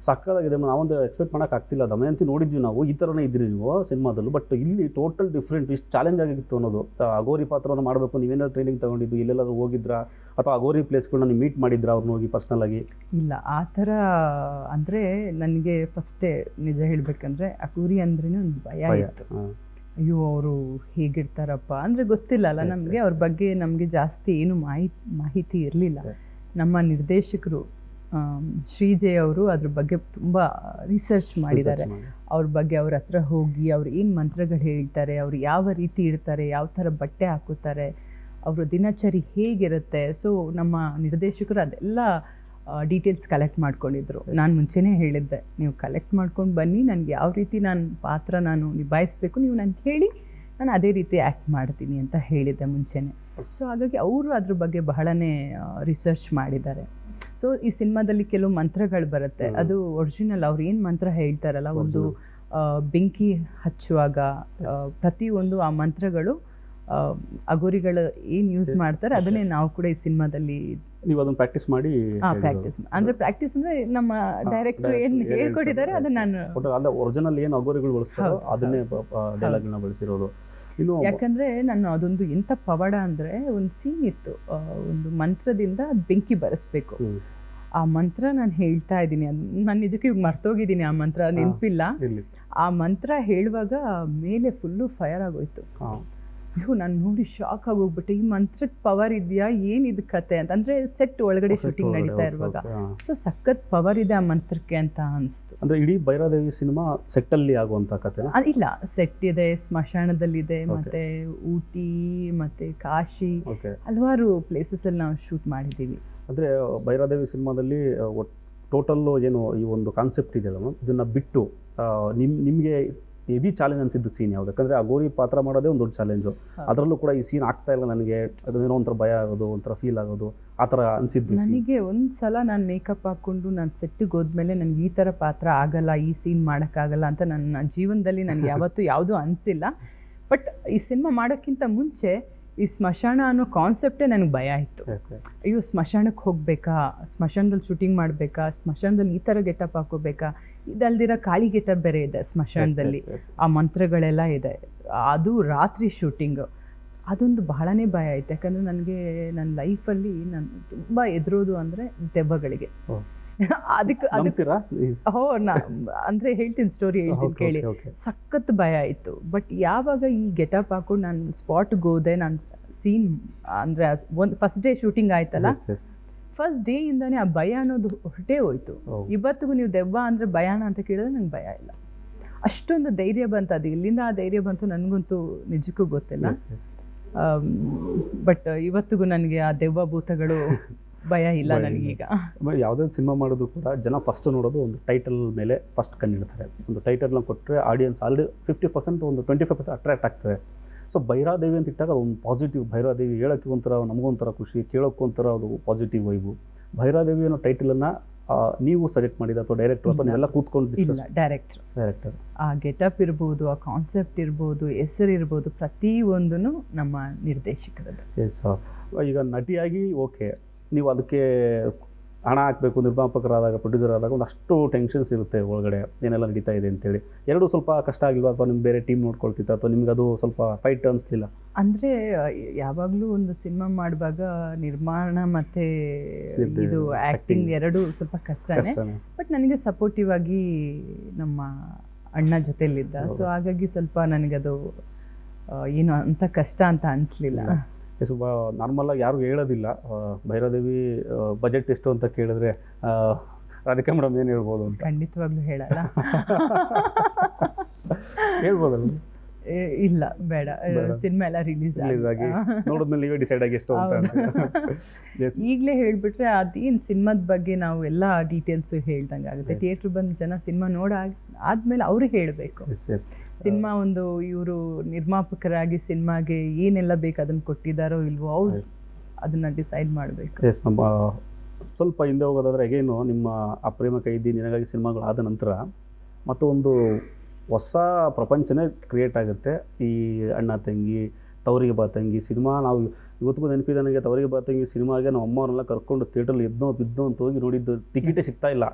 [SPEAKER 1] ಸಕ್ಕತ್ತಾಗಿದೆ. ನಾವೊಂದು ಎಕ್ಸ್ಪೆಕ್ಟ್ ಮಾಡೋಕ್ಕಾಗ್ತಿಲ್ಲ. ದಮಯಂತಿ ನೋಡಿದ್ವಿ ನಾವು, ಈ ಥರನೇ ಇದ್ರಿ ನೀವು ಸಿನಿಮಾದಲ್ಲೂ, ಬಟ್ ಇಲ್ಲಿ ಟೋಟಲ್ ಡಿಫ್ರೆಂಟ್. ಇಷ್ಟು ಚಾಲೆಂಜ್ ಆಗಿತ್ತು ಅನ್ನೋದು. ಅಗೋರಿ ಪಾತ್ರವನ್ನು ಮಾಡಬೇಕು, ನೀವೇನಾದ್ರು ಟ್ರೈನಿಂಗ್ ತೊಗೊಂಡಿದ್ದು, ಎಲ್ಲೆಲ್ಲಾದ್ರೂ ಹೋಗಿದ್ರಾ ಅಥವಾ ಅಗೋರಿ ಪ್ಲೇಸ್ಗಳನ್ನ ನೀವು ಮೀಟ್ ಮಾಡಿದ್ರಾ ಅವ್ರನ್ನ ಹೋಗಿ ಪರ್ಸ್ನಲಾಗಿ?
[SPEAKER 2] ಇಲ್ಲ, ಆ ಥರ ಅಂದರೆ ನನಗೆ ಫಸ್ಟೇ ನಿಜ ಹೇಳಬೇಕಂದ್ರೆ ಅಗೋರಿ ಅಂದ್ರೇ ಒಂದು ಭಯ ಇತ್ತು. ಅಯ್ಯೋ ಅವರು ಹೇಗಿರ್ತಾರಪ್ಪ ಅಂದರೆ ಗೊತ್ತಿಲ್ಲ ಅಲ್ಲ ನಮಗೆ, ಅವ್ರ ಬಗ್ಗೆ ನಮಗೆ ಜಾಸ್ತಿ ಏನು ಮಾಹಿತಿ ಇರಲಿಲ್ಲ. ನಮ್ಮ ನಿರ್ದೇಶಕರು ಶ್ರೀಜಯ್ ಅವರು ಅದ್ರ ಬಗ್ಗೆ ತುಂಬ ರಿಸರ್ಚ್ ಮಾಡಿದ್ದಾರೆ. ಅವ್ರ ಬಗ್ಗೆ ಅವ್ರ ಹತ್ರ ಹೋಗಿ ಅವ್ರು ಏನು ಮಂತ್ರಗಳು ಹೇಳ್ತಾರೆ, ಅವ್ರು ಯಾವ ರೀತಿ ಇರ್ತಾರೆ, ಯಾವ ಥರ ಬಟ್ಟೆ ಹಾಕುತ್ತಾರೆ, ಅವ್ರ ದಿನಚರಿ ಹೇಗಿರುತ್ತೆ. ಸೊ ನಮ್ಮ ನಿರ್ದೇಶಕರು ಅದೆಲ್ಲ ಡೀಟೇಲ್ಸ್ ಕಲೆಕ್ಟ್ ಮಾಡ್ಕೊಂಡಿದ್ರು. ನಾನು ಮುಂಚೆನೇ ಹೇಳಿದ್ದೆ, ನೀವು ಕಲೆಕ್ಟ್ ಮಾಡ್ಕೊಂಡು ಬನ್ನಿ, ನನಗೆ ಯಾವ ರೀತಿ ಪಾತ್ರ ನಾನು ನಿಭಾಯಿಸಬೇಕು ನೀವು ನನಗೆ ಹೇಳಿ, ನಾನು ಅದೇ ರೀತಿ ಆ್ಯಕ್ಟ್ ಮಾಡ್ತೀನಿ ಅಂತ ಹೇಳಿದ್ದೆ ಮುಂಚೆನೇ. ಸೊ ಹಾಗಾಗಿ ಅವರು ಅದ್ರ ಬಗ್ಗೆ ಬಹಳನೇ ರಿಸರ್ಚ್ ಮಾಡಿದ್ದಾರೆ. ಸೊ ಈ ಸಿನಿಮಾದಲ್ಲಿ ಕೆಲವು ಮಂತ್ರಗಳು ಬರುತ್ತೆ, ಅದು ಒರಿಜಿನಲ್. ಅವ್ರು ಏನು ಮಂತ್ರ ಹೇಳ್ತಾರಲ್ಲ, ಒಂದು ಬೆಂಕಿ ಹಚ್ಚುವಾಗ ಪ್ರತಿಯೊಂದು ಆ ಮಂತ್ರಗಳು ಅಗೋರಿಗಳು ಏನು ಯೂಸ್ ಮಾಡ್ತಾರೆ ಅದನ್ನೇ ನಾವು ಕೂಡ ಈ ಸಿನಿಮಾದಲ್ಲಿ
[SPEAKER 1] ನೀವು ಅದನ್ನು ಪ್ರಾಕ್ಟೀಸ್ ಮಾಡಿ
[SPEAKER 2] ಪ್ರಾಕ್ಟೀಸ್ ಅಂದರೆ ನಮ್ಮ ಡೈರೆಕ್ಟರ್ ಏನು ಹೇಳ್ಕೊಟ್ಟಿದ್ದಾರೆ ಅದನ್ನ ನಾನು
[SPEAKER 1] ಅಲ್ಲ, ಒರಿಜಿನಲ್ ಏನು ಅಗೋರಿಗಳು ಬಳಸ್ತಾರೋ ಅದನ್ನೇ ಡೈಲಾಗ್ಗಳನ್ನ ಬಳಸಿರೋದು. ಇನ್ನು
[SPEAKER 2] ಯಾಕಂದರೆ ನಾನು ಅದೊಂದು ಎಂಥ ಪವಾಡ ಅಂದರೆ, ಒಂದು ಸೀನ್ ಇತ್ತು, ಒಂದು ಮಂತ್ರದಿಂದ ಬೆಂಕಿ ಬರೆಸ್ಬೇಕು. ಆ ಮಂತ್ರ ನಾನು ಹೇಳ್ತಾ ಇದ್ದೀನಿ, ಅದು ನಾನು ನಿಜಕ್ಕೆ ಇವಾಗ ಮರ್ತೋಗಿದ್ದೀನಿ, ಆ ಮಂತ್ರ ನೆನಪಿಲ್ಲ. ಆ ಮಂತ್ರ ಹೇಳುವಾಗ ಮೇಲೆ ಫುಲ್ಲು ಫೈರ್ ಆಗೋಯ್ತು. ಅಯ್ಯೋ, ನಾನು ನೋಡಿ ಶಾಕ್ ಆಗೋಗ್ಬಿಟ್ಟೆ, ಈ ಮಂತ್ರಕ್ಕೆ ಪವರ್ ಇದೆಯಾ, ಏನಿದು ಕತೆ ಅಂತ. ಅಂದರೆ ಸೆಟ್ ಒಳಗಡೆ ಶೂಟಿಂಗ್ ನಡೀತಾ ಇರುವಾಗ. ಸೊ ಸಖತ್ ಪವರ್ ಇದೆ ಆ ಮಂತ್ರಕ್ಕೆ ಅಂತ ಅನಿಸ್ತು.
[SPEAKER 1] ಅಂದರೆ ಇಡೀ ಭೈರಾದೇವಿ ಸಿನಿಮಾ ಸೆಟ್ಟಲ್ಲಿ ಆಗುವಂಥ ಕತೆ?
[SPEAKER 2] ಇಲ್ಲ, ಸೆಟ್ ಇದೆ, ಸ್ಮಶಾನದಲ್ಲಿದೆ, ಮತ್ತು ಊಟಿ ಮತ್ತು ಕಾಶಿ, ಹಲವಾರು ಪ್ಲೇಸಸಲ್ಲಿ ನಾವು ಶೂಟ್ ಮಾಡಿದ್ದೀವಿ.
[SPEAKER 1] ಅಂದರೆ ಭೈರಾದೇವಿ ಸಿನಿಮಾದಲ್ಲಿ ಟೋಟಲ್ಲು ಏನು ಈ ಒಂದು ಕಾನ್ಸೆಪ್ಟ್ ಇದೆಯಲ್ಲ, ಇದನ್ನು ಬಿಟ್ಟು ನಿಮಗೆ ಹೆವಿ ಚಾಲೆಂಜ್ ಅನಿಸಿದ್ದು ಸೀನ್ ಯಾವುದು? ಯಾಕಂದರೆ ಅಗೋರಿ ಪಾತ್ರ ಮಾಡೋದೇ ಒಂದು ದೊಡ್ಡ ಚಾಲೆಂಜು. ಅದರಲ್ಲೂ ಕೂಡ ಈ ಸೀನ್ ಆಗ್ತಾ ಇಲ್ಲ ನನಗೆ, ಅದೇನೋ ಒಂಥರ ಭಯ ಆಗೋದು, ಒಂಥರ ಫೀಲ್ ಆಗೋದು, ಆ ಥರ ಅನಿಸಿದ್ದು.
[SPEAKER 2] ನನಗೆ ಒಂದು ಸಲ ನಾನು ಮೇಕಪ್ ಹಾಕ್ಕೊಂಡು ನಾನು ಸೆಟ್ಟಿಗೆ ಹೋದ್ಮೇಲೆ ನನಗೆ ಈ ಥರ ಪಾತ್ರ ಆಗಲ್ಲ, ಈ ಸೀನ್ ಮಾಡೋಕ್ಕಾಗಲ್ಲ ಅಂತ ನನ್ನ ಜೀವನದಲ್ಲಿ ನನಗೆ ಯಾವತ್ತೂ ಯಾವುದೂ ಅನಿಸಿಲ್ಲ. ಬಟ್ ಈ ಸಿನಿಮಾ ಮಾಡೋಕ್ಕಿಂತ ಮುಂಚೆ ಈ ಸ್ಮಶಾನ ಅನ್ನೋ ಕಾನ್ಸೆಪ್ಟೇ ನನಗೆ ಭಯ ಇತ್ತು. ಅಯ್ಯೋ, ಸ್ಮಶಾನಕ್ಕೆ ಹೋಗಬೇಕಾ, ಸ್ಮಶಾನದಲ್ಲಿ ಶೂಟಿಂಗ್ ಮಾಡಬೇಕಾ, ಸ್ಮಶಾನದಲ್ಲಿ ಈ ಥರ ಗೆಟಪ್ ಹಾಕೋಬೇಕಾ, ಇದಲ್ದಿರ ಕಾಳಿ ಗೆಟಪ್ ಬೇರೆ ಇದೆ ಸ್ಮಶಾನದಲ್ಲಿ, ಆ ಮಂತ್ರಗಳೆಲ್ಲ ಇದೆ, ಅದು ರಾತ್ರಿ ಶೂಟಿಂಗು. ಅದೊಂದು ಬಹಳನೇ ಭಯ ಆಯ್ತು. ಯಾಕಂದರೆ ನನಗೆ ನನ್ನ ಲೈಫಲ್ಲಿ ನಾನು ತುಂಬ ಎದುರೋದು ಅಂದರೆ ದೆವ್ವಗಳಿಗೆ. ಅದಕ್ಕೆ ಅಂದರೆ ಹೇಳ್ತೀನಿ, ಸ್ಟೋರಿ ಹೇಳ್ತೀನಿ ಕೇಳಿ. ಸಖತ್ ಭಯ ಆಯಿತು. ಬಟ್ ಯಾವಾಗ ಈ ಗೆಟಪ್ ಹಾಕೊಂಡು ನಾನು ಸ್ಪಾಟ್ಗೆ ಹೋದೆ, ನಾನು ಸೀನ್ ಅಂದರೆ ಒಂದು ಫಸ್ಟ್ ಡೇ ಶೂಟಿಂಗ್ ಆಯ್ತಲ್ಲ, ಫಸ್ಟ್ ಡೇ ಇಂದಾನೆ ಆ ಭಯ ಅನ್ನೋದು ಹೊರಟೇ ಹೋಯ್ತು. ಇವತ್ತಿಗೂ ನೀವು ದೆವ್ವ ಅಂದರೆ ಭಯಾನ ಅಂತ ಕೇಳಿದ್ರೆ ನಂಗೆ ಭಯ ಇಲ್ಲ. ಅಷ್ಟೊಂದು ಧೈರ್ಯ ಬಂತು. ಅದು ಇಲ್ಲಿಂದ ಆ ಧೈರ್ಯ ಬಂತು ನನಗಂತೂ ನಿಜಕ್ಕೂ ಗೊತ್ತಿಲ್ಲ. ಬಟ್ ಇವತ್ತಿಗೂ ನನಗೆ ಆ ದೆವ್ವ ಭೂತಗಳು ಭಯ ಇಲ್ಲ ನನಗೀಗ.
[SPEAKER 1] ಯಾವುದೇ ಸಿನಿಮಾ ಮಾಡೋದು ಕೂಡ ಜನ ಫಸ್ಟ್ ನೋಡೋದು ಒಂದು ಟೈಟಲ್ ಮೇಲೆ ಫಸ್ಟ್ ಕಂಡಿಡ್ತಾರೆ. ಒಂದು ಟೈಟಲ್ನ ಕೊಟ್ಟರೆ ಆಡಿಯನ್ಸ್ ಆಲ್ರೆಡಿ 50%, ಒಂದು 25% ಅಟ್ರಾಕ್ಟ್ ಆಗ್ತದೆ. ಸೊ ಭೈರಾದೇವಿ ಅಂತ ಇಟ್ಟಾಗ ಅದೊಂದು ಪಾಸಿಟಿವ್. ಭೈರಾದೇವಿ ಹೇಳೋಕ್ಕೆ ಒಂಥರ ನಮಗೊಂಥರ ಖುಷಿ, ಕೇಳೋಕ್ಕೊಂಥರ ಅದು ಪಾಸಿಟಿವ್ ವೈಬು. ಭೈರಾದೇವಿ ಅನ್ನೋ ಟೈಟಲನ್ನು ನೀವು ಸಜೆಕ್ಟ್ ಮಾಡಿದ ಅಥವಾ ಡೈರೆಕ್ಟರ್ ಅಥವಾ ನೀವೆಲ್ಲ ಕೂತ್ಕೊಂಡು ಡಿಸ್ಕಸ್? ಡೈರೆಕ್ಟರ್.
[SPEAKER 2] ಆ ಗೆಟಪ್ ಇರ್ಬೋದು, ಆ ಕಾನ್ಸೆಪ್ಟ್ ಇರ್ಬೋದು, ಹೆಸರು ಇರ್ಬೋದು, ಪ್ರತಿಯೊಂದೂ ನಮ್ಮ ನಿರ್ದೇಶಕರದ್ದು.
[SPEAKER 1] ಎಸ್. ಈಗ ನಟಿಯಾಗಿ ಓಕೆ, ನೀವು ಅದಕ್ಕೆ ಹಣ ಹಾಕಬೇಕು, ನಿರ್ಮಾಪಕರಾದಾಗ, ಪ್ರೊಡ್ಯೂಸರ್ ಆದಾಗ ಒಂದಷ್ಟು ಟೆನ್ಷನ್ಸ್ ಇರುತ್ತೆ ಒಳಗಡೆ, ಏನೆಲ್ಲ ನಡೀತಾ ಇದೆ ಅಂತೇಳಿ. ಎರಡೂ ಸ್ವಲ್ಪ ಕಷ್ಟ ಆಗಿಲ್ವಾ, ಅಥವಾ ನಿಮ್ಗೆ ಬೇರೆ ಟೀಮ್ ನೋಡ್ಕೊಳ್ತಿತ್ತು, ಅಥವಾ ನಿಮ್ಗೆ ಅದು ಸ್ವಲ್ಪ ಫೈಟ್ ಅನಿಸ್ಲಿಲ್ಲ?
[SPEAKER 2] ಅಂದರೆ ಯಾವಾಗಲೂ ಒಂದು ಸಿನಿಮಾ ಮಾಡುವಾಗ ನಿರ್ಮಾಣ ಮತ್ತು ಇದು ಆ್ಯಕ್ಟಿಂಗ್ ಎರಡೂ ಸ್ವಲ್ಪ ಕಷ್ಟನೇ. ಬಟ್ ನನಗೆ ಸಪೋರ್ಟಿವ್ ಆಗಿ ನಮ್ಮ ಅಣ್ಣ ಜೊತೆಲಿದ್ದ. ಸೊ ಹಾಗಾಗಿ ಸ್ವಲ್ಪ ನನಗದು ಏನು ಅಂತ ಕಷ್ಟ ಅಂತ ಅನಿಸ್ಲಿಲ್ಲ.
[SPEAKER 1] ಸ್ವಲ್ಪ ನಾರ್ಮಲಾಗಿ ಯಾರು ಹೇಳೋದಿಲ್ಲ. ಭೈರಾದೇವಿ ಬಜೆಟ್ ಎಷ್ಟು ಅಂತ ಕೇಳಿದ್ರೆ ರಾಧಿಕಾ ಮೇಡಮ್ ಏನು ಹೇಳ್ಬೋದು ಅಂತ?
[SPEAKER 2] ಖಂಡಿತವಾಗ್ಲೂ ಹೇಳಲ್ಲ.
[SPEAKER 1] ಹೇಳ್ಬೋದಲ್ಲ?
[SPEAKER 2] ಇಲ್ಲ, ಬೇಡ. ಸಿನಿಮಾ ಎಲ್ಲ ರಿಲೀಸ್
[SPEAKER 1] ಆಗಿ ನೋಡಿದ್ಮೇಲೆ ನೀವೇ ಡಿಸೈಡ್ ಆಗಿ ಎಷ್ಟು ಅಂತ
[SPEAKER 2] ಈಗಲೇ ಹೇಳಿಬಿಟ್ರೆ ಅದೇನು ಸಿನಿಮಾದ ಬಗ್ಗೆ ನಾವು ಎಲ್ಲ ಡೀಟೇಲ್ಸು ಹೇಳ್ದಂಗೆ ಆಗುತ್ತೆ. ಥಿಯೇಟ್ರ್ ಬಂದು ಜನ ಸಿನಿಮಾ ಆದಮೇಲೆ ಅವ್ರಿಗೆ ಹೇಳಬೇಕು. ಸಿನಿಮಾ ಒಂದು ಇವರು ನಿರ್ಮಾಪಕರಾಗಿ ಸಿನಿಮಾಗೆ ಏನೆಲ್ಲ ಬೇಕು ಅದನ್ನು ಕೊಟ್ಟಿದ್ದಾರೋ ಇಲ್ವೋ ಅವ್ರು ಅದನ್ನು ಡಿಸೈಡ್ ಮಾಡಬೇಕು.
[SPEAKER 1] Yes ma'am. ಸ್ವಲ್ಪ ಹಿಂದೆ ಹೋಗೋದಾದರೆ ಅಗೇನು ನಿಮ್ಮ ಆ ಪ್ರೇಮ ಕೈದಿ, ನಿನಗಾಗಿ ಸಿನಿಮಾಗಳಾದ ನಂತರ ಮತ್ತೊಂದು ಹೊಸ ಪ್ರಪಂಚನೇ ಕ್ರಿಯೇಟ್ ಆಗುತ್ತೆ. ಈ ಅಣ್ಣ ತಂಗಿ ತವರಿಗೆ ಬಾ ತಂಗಿ ಸಿನಿಮಾ ನಾವು ಇವತ್ತಿಗೂ ನೆನಪಿದೆ ನನಗೆ. ತವರಿಗೆ ಬಾ ತಂಗಿ ಸಿನಿಮಾಗೆ ನಾವು ಅಮ್ಮವ್ರನ್ನೆಲ್ಲ ಕರ್ಕೊಂಡು ಥಿಯೇಟ್ರಲ್ಲಿ ಎದ್ದೋ ಬಿದ್ದೋ ಅಂತ ಹೋಗಿ ನೋಡಿದ್ದು, ಟಿಕೆಟೇ ಸಿಗ್ತಾ ಇಲ್ಲ.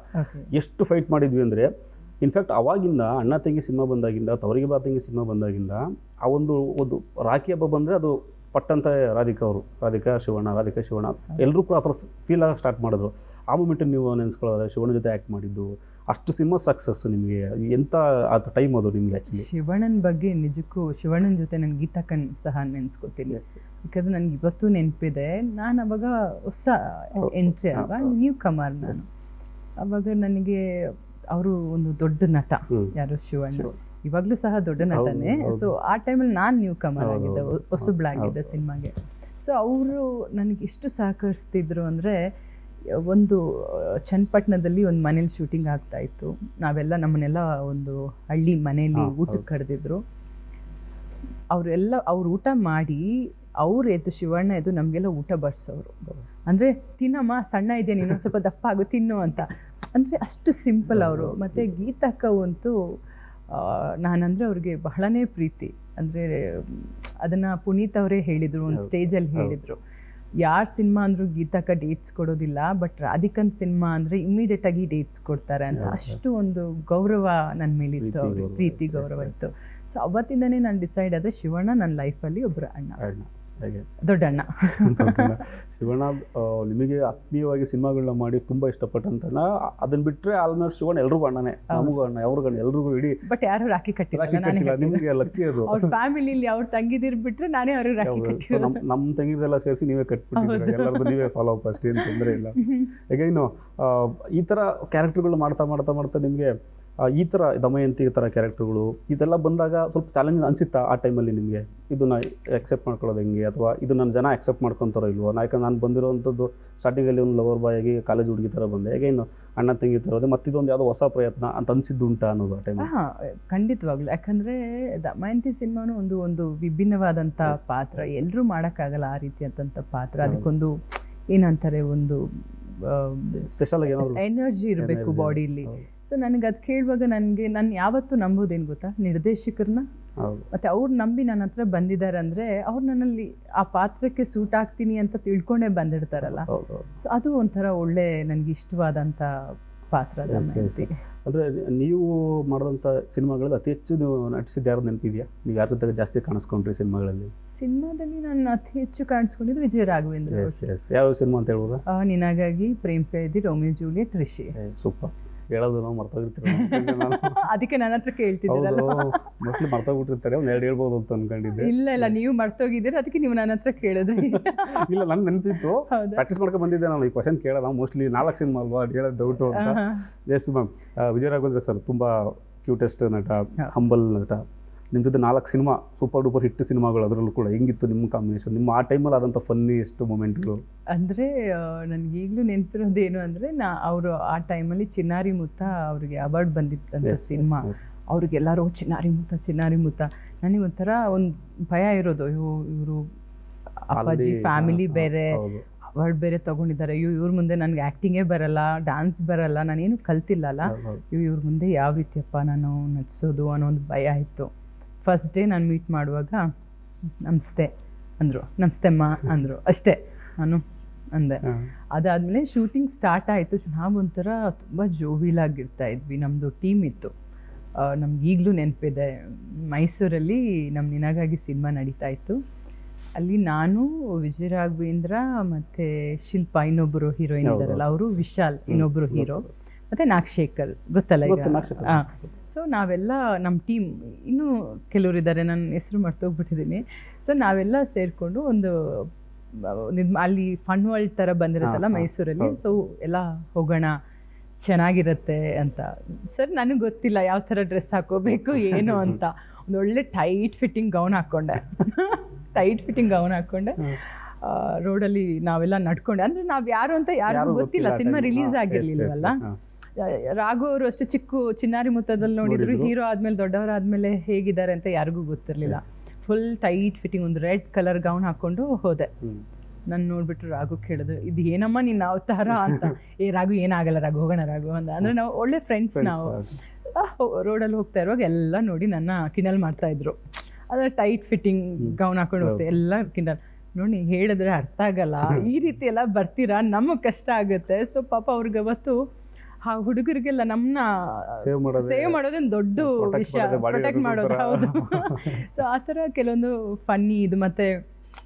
[SPEAKER 1] ಎಷ್ಟು ಫೈಟ್ ಮಾಡಿದ್ವಿ ಅಂದರೆ, ಇನ್ಫ್ಯಾಕ್ಟ್ ಅವಾಗಿಂದ ಅಣ್ಣ ತಂಗಿ ಸಿನಿಮಾ ಬಂದಾಗಿಂದ, ತವರಿಗೆ ಬಾ ತಂಗಿ ಸಿನಿಮಾ ಬಂದಾಗಿಂದ ಆ ಒಂದು ರಾಖಿ ಹಬ್ಬ ಬಂದರೆ ಅದು ಪಟ್ಟಂತ ರಾಧಿಕಾ ಶಿವಣ್ಣ ಎಲ್ಲರೂ ಕೂಡ ಆ ಥರ ಫೀಲ್ ಆಗಿ ಸ್ಟಾರ್ಟ್ ಮಾಡಿದ್ರು. ಆ ಮೂಮೆಂಟಲ್ಲಿ ನೀವು ನೆನೆಸ್ಕೊಳ್ಳೋದು, ಶಿವಣ್ಣ ಜೊತೆ ಆ್ಯಕ್ಟ್ ಮಾಡಿದ್ದು, ಅಷ್ಟು ಸಿನಿಮಾ ಸಕ್ಸಸ್ಸು ನಿಮಗೆ ಎಂಥ ಆ ಟೈಮ್ ಅದು ನಿಮಗೆ ಆ್ಯಕ್ಚುಲಿ.
[SPEAKER 2] ಶಿವಣ್ಣನ ಬಗ್ಗೆ ನಿಜಕ್ಕೂ ಶಿವಣ್ಣನ ಜೊತೆ ನಾನು ಗೀತಾಕನ್ ಸಹ ನೆನೆಸ್ಕೊತೀನಿ. ಯಾಕಂದರೆ ನನಗೆ ಇವತ್ತು ನೆನಪಿದೆ, ನಾನು ಅವಾಗ ಹೊಸ ಎಂಟ್ರಿ ಅಲ್ವಾ, ನ್ಯೂ ಕಮರ್ ನಾನು. ಅವಾಗ ನನಗೆ ಅವರು ಒಂದು ದೊಡ್ಡ ನಟ, ಯಾರು ಶಿವಣ್ಣ, ಇವಾಗಲೂ ಸಹ ದೊಡ್ಡ ನಟನೇ. ಸೊ ಆ ಟೈಮಲ್ಲಿ ನಾನು ನ್ಯೂ ಕಮರ್ ಆಗಿದ್ದೆ, ಹೊಸಬ್ಳಾಗಿದ್ದೆ ಸಿನಿಮಾಗೆ. ಸೊ ಅವರು ನನಗೆ ಎಷ್ಟು ಸಹಕರಿಸ್ತಿದ್ರು ಅಂದರೆ, ಒಂದು ಚನ್ನಪಟ್ಟಣದಲ್ಲಿ ಒಂದು ಮನೇಲಿ ಶೂಟಿಂಗ್ ಆಗ್ತಾಯಿತ್ತು. ನಾವೆಲ್ಲ ನಮ್ಮನ್ನೆಲ್ಲ ಒಂದು ಹಳ್ಳಿ ಮನೆಯಲ್ಲಿ ಊಟಕ್ಕೆ ಕರೆದಿದ್ರು. ಅವ್ರು ಊಟ ಮಾಡಿ ಅವ್ರು ಎದ್ದು ಶಿವಣ್ಣ ಎದ್ದು ನಮಗೆಲ್ಲ ಊಟ ಬಡಿಸೋರು. ಅಂದರೆ ತಿನ್ನಮ್ಮ, ಸಣ್ಣ ಇದೆ ನೀನು, ಸ್ವಲ್ಪ ದಪ್ಪ ಆಗು ತಿನ್ನು ಅಂತ. ಅಂದರೆ ಅಷ್ಟು ಸಿಂಪಲ್ ಅವರು. ಮತ್ತು ಗೀತಕ್ಕವಂತೂ ನಾನಂದರೆ ಅವ್ರಿಗೆ ಬಹಳನೇ ಪ್ರೀತಿ. ಅಂದರೆ ಅದನ್ನು ಪುನೀತ್ ಅವರೇ ಹೇಳಿದರು, ಒಂದು ಸ್ಟೇಜಲ್ಲಿ ಹೇಳಿದರು, ಯಾರು ಸಿನಿಮಾ ಅಂದರೂ ಗೀತಕ್ಕ ಡೇಟ್ಸ್ ಕೊಡೋದಿಲ್ಲ, ಬಟ್ ರಾಧಿಕನ್ ಸಿನಿಮಾ ಅಂದರೆ ಇಮ್ಮಿಡಿಯೇಟಾಗಿ ಡೇಟ್ಸ್ ಕೊಡ್ತಾರೆ ಅಂತ. ಅಷ್ಟು ಒಂದು ಗೌರವ ನನ್ನ ಮೇಲಿತ್ತು, ಅವ್ರಿಗೆ ಪ್ರೀತಿ ಗೌರವ ಇತ್ತು. ಸೊ ಅವತ್ತಿಂದನೇ ನಾನು ಡಿಸೈಡ್ ಆದೆ, ಶಿವಣ್ಣ ನನ್ನ ಲೈಫಲ್ಲಿ ಒಬ್ಬರು ದೊಡ್ಡ ಅಣ್ಣ.
[SPEAKER 1] ಶಿವಣ್ಣ ನಿಮಗೆ ಆತ್ಮೀಯವಾಗಿ ಸಿನಿಮಾಗಳನ್ನ ಮಾಡಿ ತುಂಬ ಇಷ್ಟಪಟ್ಟಂತ, ಅದನ್ನ ಬಿಟ್ಟರೆ ಆಲ್ಮೋಸ್ಟ್ ಶಿವಣ್ಣ ಎಲ್ರಿಗೂ ಅಣ್ಣನೇ, ನಮಗೂ ಅಣ್ಣ, ಅವ್ರಿಗೂ ಅಣ್ಣ, ಎಲ್ರಿಗೂ ಇಡೀ.
[SPEAKER 2] ಬಟ್ ಯಾರು ರಾಖಿ ಕಟ್ಟಿಲ್ಲ,
[SPEAKER 1] ನಿಮಗೆ ಲಕ್ಕಿ ಅದು.
[SPEAKER 2] ಅವ್ರ ಫ್ಯಾಮಿಲಿಲಿ ಅವ್ರು ತಂಗಿದಿರ್ ಬಿಟ್ಟರೆ ನಾನೇ ಅವ್ರಿಗೆ ರಾಖಿ ಕಟ್ಟಿಲ್ಲ.
[SPEAKER 1] ನಮ್ಮ ತಂಗಿದೆಲ್ಲ ಸೇರಿಸಿ ನೀವೇ ಕಟ್ಬಿಟ್ಟಿದ್ದೀರ, ಎಲ್ಲರದ್ದು ನೀವೇ ಫಾಲೋ ಅಪ್, ಅಷ್ಟೇನು ತೊಂದರೆ ಇಲ್ಲ. ಈಗ ಇನ್ನು ಈ ಥರ ಕ್ಯಾರೆಕ್ಟರ್ಗಳು ಮಾಡ್ತಾ ನಿಮಗೆ ಈ ಥರ ದಮಯಂತಿ ಥರ ಕ್ಯಾರೆಕ್ಟರ್ಗಳು ಇದೆಲ್ಲ ಬಂದಾಗ ಸ್ವಲ್ಪ ಚಾಲೆಂಜ್ ಅನಿಸುತ್ತಾ ಆ ಟೈಮಲ್ಲಿ ನಿಮಗೆ? ಇದನ್ನು ಎಕ್ಸೆಪ್ಟ್ ಮಾಡ್ಕೊಳ್ಳೋದು ಹೆಂಗೆ, ಅಥವಾ ಇದು ನನ್ನ ಜನ ಎಕ್ಸೆಪ್ಟ್ ಮಾಡ್ಕೊತಾರೋ ಇಲ್ವೋ? ಯಾಕಂದ್ರೆ ನಾನು ಬಂದಿರೋವಂಥದ್ದು ಸ್ಟಾರ್ಟಿಂಗಲ್ಲಿ ಒಂದು ಲವರ್ ಬಾಯ್ ಆಗಿ ಕಾಲೇಜ್ ಹುಡುಗಿ ಥರ ಬಂದೆ, ಹೇಗೆ ಇನ್ನು ಅಣ್ಣ ತಂಗಿ ಥರ ಹೋದೆ, ಮತ್ತಿದೊಂದು ಯಾವುದೋ ಹೊಸ ಪ್ರಯತ್ನ ಅಂತ ಅನಿಸಿದ್ದುಂಟಾ ಅನ್ನೋದು ಆ ಟೈಮ್?
[SPEAKER 2] ಖಂಡಿತವಾಗ್ಲು. ಯಾಕಂದರೆ ದಮಯಂತಿ ಸಿನಿಮಾನು ಒಂದು ವಿಭಿನ್ನವಾದಂಥ ಪಾತ್ರ, ಎಲ್ಲರೂ ಮಾಡೋಕ್ಕಾಗಲ್ಲ ಆ ರೀತಿಯಾದಂಥ ಪಾತ್ರ. ಅದಕ್ಕೊಂದು ಏನಂತಾರೆ, ಒಂದು
[SPEAKER 1] ಸ್ಪೆಷಲ್
[SPEAKER 2] ಎನರ್ಜಿ ಇರಬೇಕು ಬಾಡಿಲಿ. ಸೊ ನನಗೆ ಅದು ಕೇಳುವಾಗ ನಾನು ಯಾವತ್ತೂ ನಂಬೋದೇನು ಗೊತ್ತಾ, ನಿರ್ದೇಶಕರನ್ನ. ಮತ್ತು ಅವ್ರು ನಂಬಿ ನನ್ನ ಹತ್ರ ಬಂದಿದ್ದಾರೆ ಅಂದರೆ ಅವ್ರು ನನ್ನಲ್ಲಿ ಆ ಪಾತ್ರಕ್ಕೆ ಸೂಟ್ ಆಗ್ತೀನಿ ಅಂತ ತಿಳ್ಕೊಂಡೇ ಬಂದಿರ್ತಾರಲ್ಲ. ಸೊ ಅದು ಒಂಥರ ಒಳ್ಳೆ ನನಗೆ ಇಷ್ಟವಾದಂಥ ಪಾತ್ರ.
[SPEAKER 1] ಅಂದರೆ ನೀವು ಮಾಡಿದಂಥ ಸಿನಿಮಾಗಳಲ್ಲಿ ಅತಿ ಹೆಚ್ಚು ನೀವು ನಟಿಸಿದ್ದು ಯಾರು ನೆನಪಿದೆಯಾ? ನೀವು ಯಾರ ಜೊತೆಗೆ ಜಾಸ್ತಿ ಕಾಣಿಸ್ಕೊಂಡ್ರಿ ಸಿನಿಮಾಗಳಲ್ಲಿ?
[SPEAKER 2] ಸಿನಿಮಾದಲ್ಲಿ ನಾನು ಅತಿ ಹೆಚ್ಚು ಕಾಣಿಸ್ಕೊಂಡಿದ್ದು ವಿಜಯ ರಾಘವೇಂದ್ರ.
[SPEAKER 1] ಯಾವ ಸಿನಿಮಾ ಅಂತ ಹೇಳ್ಬೋದಾ?
[SPEAKER 2] Ninagagi, Prem Khaidi, Romeo Juliet, Rishi.
[SPEAKER 1] Super. ಹೇಳೋದು ನಾವು ಮರ್ತೋಗಿರ್ತೀವಿ,
[SPEAKER 2] ಅದಕ್ಕೆ ನನ್ನ ಹತ್ರ ಕೇಳ್ತಿದ್ದೀರಲ್ಲ.
[SPEAKER 1] ಮೋಸ್ಟ್ಲಿ ಮರ್ತೋಗ್ಬಿಟ್ಟಿರ್ತಾರೆ, ಒಂದು ಎರಡು ಹೇಳ್ಬೋದು ಅಂತ ಅನ್ಕೊಂಡಿದ್ದೆ.
[SPEAKER 2] ಇಲ್ಲ, ನೀವು ಮರ್ತೋಗಿದ್ದೀರ, ಅದಕ್ಕೆ ನೀವು ನನ್ನ ಹತ್ರ ಕೇಳಿದ್ರಿ.
[SPEAKER 1] ಇಲ್ಲ, ನನ್ನ ನೆನಪಿತ್ತು, ಪ್ರಾಕ್ಟೀಸ್ ಮಾಡ್ಕೊಂಡು ಬಂದಿದ್ದೆ ನಾನು ಈ ಕ್ವಶನ್ ಕೇಳೋಣ. ಮೋಸ್ಟ್ಲಿ 4 ಸಿನಿಮಾ ಅಲ್ವಾ, ಹೇಳೋದು ಡೌಟು ಅಂತ. ಎಸ್ ಮ್ಯಾಮ್, ವಿಜಯ ರಾಘವೇಂದ್ರ ಸರ್ ತುಂಬ ಕ್ಯೂಟೆಸ್ಟ್ ನಟ, ಹಂಬಲ್ ನಟ. ನಿಮ್ಮ ಜೊತೆ 4 ಸಿನಿಮಾ ಸೂಪರ್ ಡೂಪರ್ ಹಿಟ್ ಸಿನಿಮಾಗಳು, ಅದರಲ್ಲೂ ಕೂಡ ಹೆಂಗಿತ್ತು ನಿಮ್ಮ ಕಾಂಬಿನೇಷನ್, ನಿಮ್ಮ ಆ ಟೈಮಲ್ಲಿ ಆದಂಥ ಫನ್ನಿಯೆಸ್ಟ್ ಮೂಮೆಂಟ್ಗಳು?
[SPEAKER 2] ಅಂದರೆ ನನಗೆ ಈಗಲೂ ನೆನಪಿರೋದೇನು ಅಂದರೆ, ಅವರು ಆ ಟೈಮಲ್ಲಿ ಚಿನ್ನಾರಿ ಮುತ್ತ ಅವ್ರಿಗೆ ಅವಾರ್ಡ್ ಬಂದಿತ್ತಂತ ಸಿನಿಮಾ. ಅವ್ರಿಗೆಲ್ಲರೂ ಚಿನ್ನಾರಿ ಮುತ್ತ. ನನಗೆ ಒಂಥರ ಒಂದು ಭಯ ಇರೋದು, ಇವರು ಅಪ್ಪಾಜಿ ಫ್ಯಾಮಿಲಿ ಬೇರೆ, ಅವಾರ್ಡ್ ಬೇರೆ ತೊಗೊಂಡಿದ್ದಾರೆ, ಇವ್ರ ಮುಂದೆ ನನಗೆ ಆ್ಯಕ್ಟಿಂಗೇ ಬರಲ್ಲ, ಡ್ಯಾನ್ಸ್ ಬರಲ್ಲ, ನಾನೇನು ಕಲ್ತಿಲ್ಲಲ್ಲ, ಇವ್ರ ಮುಂದೆ ಯಾವ ರೀತಿಯಪ್ಪ ನಾನು ನಟಿಸೋದು ಅನ್ನೋ ಒಂದು ಭಯ ಇತ್ತು. ಫಸ್ಟ್ ಡೇ ನಾನು ಮೀಟ್ ಮಾಡುವಾಗ ನಮಸ್ತೆ ಅಂದರು, ನಮಸ್ತೆಮ್ಮ ಅಂದರು, ಅಷ್ಟೇ ನಾನು ಅಂದೆ. ಅದಾದಮೇಲೆ ಶೂಟಿಂಗ್ ಸ್ಟಾರ್ಟ್ ಆಯಿತು. ನಾವೊಂಥರ ತುಂಬ ಜೋವಿಲಾಗಿರ್ತಾ ಇದ್ವಿ. ನಮ್ಮದು ಟೀಮ್ ಇತ್ತು, ನಮ್ಗೆ ಈಗಲೂ ನೆನಪಿದೆ, ಮೈಸೂರಲ್ಲಿ ನಮ್ಮ ನಿನಗಾಗಿ ಸಿನಿಮಾ ನಡೀತಾ ಇತ್ತು. ಅಲ್ಲಿ ನಾನು, ವಿಜಯ ರಾಘವೇಂದ್ರ ಮತ್ತು ಶಿಲ್ಪ, ಇನ್ನೊಬ್ಬರು ಹೀರೋಯಿನ್ ಇದ್ದಾರಲ್ಲ ಅವರು, ವಿಶಾಲ್ ಇನ್ನೊಬ್ಬರು ಹೀರೋ, ಮತ್ತು ನಾಗಶೇಖರ್, ಗೊತ್ತಲ್ಲ ಈಗ. ಹಾಂ. ಸೊ ನಾವೆಲ್ಲ ನಮ್ಮ ಟೀಮ್, ಇನ್ನೂ ಕೆಲವರು ಇದ್ದಾರೆ, ನನ್ನ ಹೆಸರು ಮರ್ತೋಗ್ಬಿಟ್ಟಿದ್ದೀನಿ. ಸೊ ನಾವೆಲ್ಲ ಸೇರಿಕೊಂಡು ಒಂದು ಅಲ್ಲಿ ಫನ್ ವರ್ಲ್ಡ್ ಥರ ಬಂದಿರುತ್ತಲ್ಲ ಮೈಸೂರಲ್ಲಿ. ಸೊ ಎಲ್ಲ ಹೋಗೋಣ, ಚೆನ್ನಾಗಿರುತ್ತೆ ಅಂತ. ಸರ್ ನನಗೆ ಗೊತ್ತಿಲ್ಲ ಯಾವ ಥರ ಡ್ರೆಸ್ ಹಾಕೋಬೇಕು ಏನು ಅಂತ. ಒಂದು ಒಳ್ಳೆ ಟೈಟ್ ಫಿಟ್ಟಿಂಗ್ ಗೌನ್ ಹಾಕ್ಕೊಂಡೆ. ರೋಡಲ್ಲಿ ನಾವೆಲ್ಲ ನಡ್ಕೊಂಡೆ. ಅಂದರೆ ನಾವು ಯಾರು ಅಂತ ಯಾರಿಗೂ ಗೊತ್ತಿಲ್ಲ, ಸಿನಿಮಾ ರಿಲೀಸ್ ಆಗಿರಲಿಲ್ವಲ್ಲ. ರಾಘು ಅವರು ಅಷ್ಟೇ ಚಿನ್ನಾರಿ ಮುತ್ತದಲ್ಲಿ ನೋಡಿದ್ರು, ಹೀರೋ ಆದಮೇಲೆ ದೊಡ್ಡವರಾದ್ಮೇಲೆ ಹೇಗಿದ್ದಾರೆ ಅಂತ ಯಾರಿಗೂ ಗೊತ್ತಿರಲಿಲ್ಲ. ಫುಲ್ ಟೈಟ್ ಫಿಟ್ಟಿಂಗ್ ಒಂದು ರೆಡ್ ಕಲರ್ ಗೌನ್ ಹಾಕ್ಕೊಂಡು ಹೋದೆ. ನಾನು ನೋಡ್ಬಿಟ್ಟು ರಾಘು ಕೇಳಿದ್ರು, ಇದು ಏನಮ್ಮ ನಿನ್ನ ಅವತಾರ ಅಂತ. ರಾಘು ಏನಾಗಲ್ಲ ರಾಘು, ಹೋಗೋಣ ರಾಘು ಅಂತ. ಅಂದರೆ ನಾವು ಒಳ್ಳೆ ಫ್ರೆಂಡ್ಸ್. ನಾವು ರೋಡಲ್ಲಿ ಹೋಗ್ತಾ ಇರುವಾಗ ಎಲ್ಲ ನೋಡಿ ನನ್ನ ಕಿನಲ್ ಮಾಡ್ತಾಯಿದ್ರು. ಅದರ ಟೈಟ್ ಫಿಟ್ಟಿಂಗ್ ಗೌನ್ ಹಾಕೊಂಡು ಹೋಗ್ತೀವಿ ಎಲ್ಲ ಕಿಂಡಲ್ ನೋಡಿ ಹೇಳಿದ್ರೆ ಅರ್ಥ ಆಗಲ್ಲ, ಈ ರೀತಿ ಎಲ್ಲ ಬರ್ತೀರಾ, ನಮಗೆ ಕಷ್ಟ ಆಗುತ್ತೆ. ಸೊ ಪಾಪ ಅವ್ರಿಗೆ ಅವತ್ತು ಆ ಹುಡುಗರಿಗೆಲ್ಲ ನಮ್ಮನ್ನ ಸೇವ್ ಮಾಡೋದೊಂದು ದೊಡ್ಡ ವಿಷಯ, ಪ್ರೊಟೆಕ್ಟ್ ಮಾಡೋದು. ಹೌದು. ಸೊ ಆ ಥರ ಕೆಲವೊಂದು ಫನ್ನಿ ಇದು. ಮತ್ತು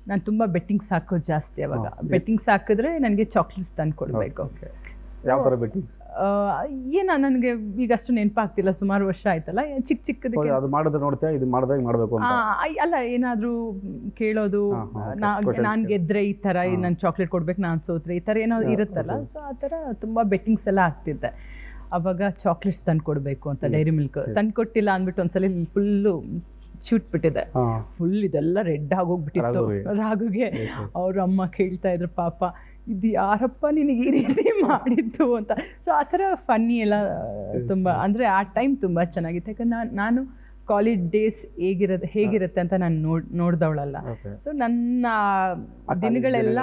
[SPEAKER 2] ನಾನು ತುಂಬ ಬೆಟ್ಟಿಂಗ್ಸ್ ಹಾಕೋದು ಜಾಸ್ತಿ. ಅವಾಗ ಬೆಟ್ಟಿಂಗ್ಸ್ ಹಾಕಿದ್ರೆ ನನಗೆ ಚಾಕ್ಲೇಟ್ಸ್ ತಂದು ಕೊಡಬೇಕು.
[SPEAKER 1] ಯಾವ ಥರ ಬೆಟ್ಟಿಂಗ್ಸ್?
[SPEAKER 2] ಏನ ನನಗೆ ಈಗ ಅಷ್ಟು ನೆನಪಾಗ್ತಿಲ್ಲ, ಸುಮಾರು ವರ್ಷ ಆಯ್ತಲ್ಲ. ಚಿಕ್ಕದಕ್ಕೆ
[SPEAKER 1] ಅದು ಮಾಡಿದ್ರೆ ನೋಡ್ತೀಯ, ಇದು ಮಾಡಿದಾಗ ಮಾಡಬೇಕು ಅಂತ
[SPEAKER 2] ಅಲ್ಲ, ಏನಾದರೂ ಕೇಳೋದು, ನಾನು ಗೆದ್ರೆ ಈ ಥರ ನಾನು ಚಾಕ್ಲೇಟ್ ಕೊಡ್ಬೇಕು, ನಾನು ಸೋತ್ರೆ ಈ ಥರ ಏನೋ ಇರುತ್ತಲ್ಲ. ಸೊ ಆ ಥರ ತುಂಬ ಬೆಟ್ಟಿಂಗ್ಸ್ ಎಲ್ಲ ಆಗ್ತಿದ್ದೆ. ಅವಾಗ ಚಾಕ್ಲೇಟ್ಸ್ ತಂದು ಕೊಡಬೇಕು ಅಂತ ಡೈರಿ ಮಿಲ್ಕ್ ತಂದು ಕೊಟ್ಟಿಲ್ಲ ಅಂದ್ಬಿಟ್ಟು ಒಂದ್ಸಲ ಫುಲ್ಲು ಚೂಟ್ಬಿಟ್ಟಿದೆ. ಫುಲ್ ಇದೆಲ್ಲ ರೆಡ್ ಆಗೋಗ್ಬಿಟ್ಟಿತ್ತು ರಾಗುಗೆ. ಅವ್ರ ಅಮ್ಮ ಕೇಳ್ತಾ ಇದ್ರು, ಪಾಪ ಇದು ಯಾರಪ್ಪ ನಿನಗೆ ಈ ರೀತಿ ಮಾಡಿದ್ದು ಅಂತ. ಸೊ ಆ ಥರ ಫನ್ನಿ ಎಲ್ಲ ತುಂಬ, ಅಂದರೆ ಆ ಟೈಮ್ ತುಂಬ ಚೆನ್ನಾಗಿತ್ತು. ಯಾಕಂದ್ರೆ ನಾನು ಕಾಲೇಜ್ ಡೇಸ್ ಹೇಗಿರುತ್ತೆ ಅಂತ ನಾನು ನೋಡ್ದವಳಲ್ಲ. ಸೊ ನನ್ನ ದಿನಗಳೆಲ್ಲ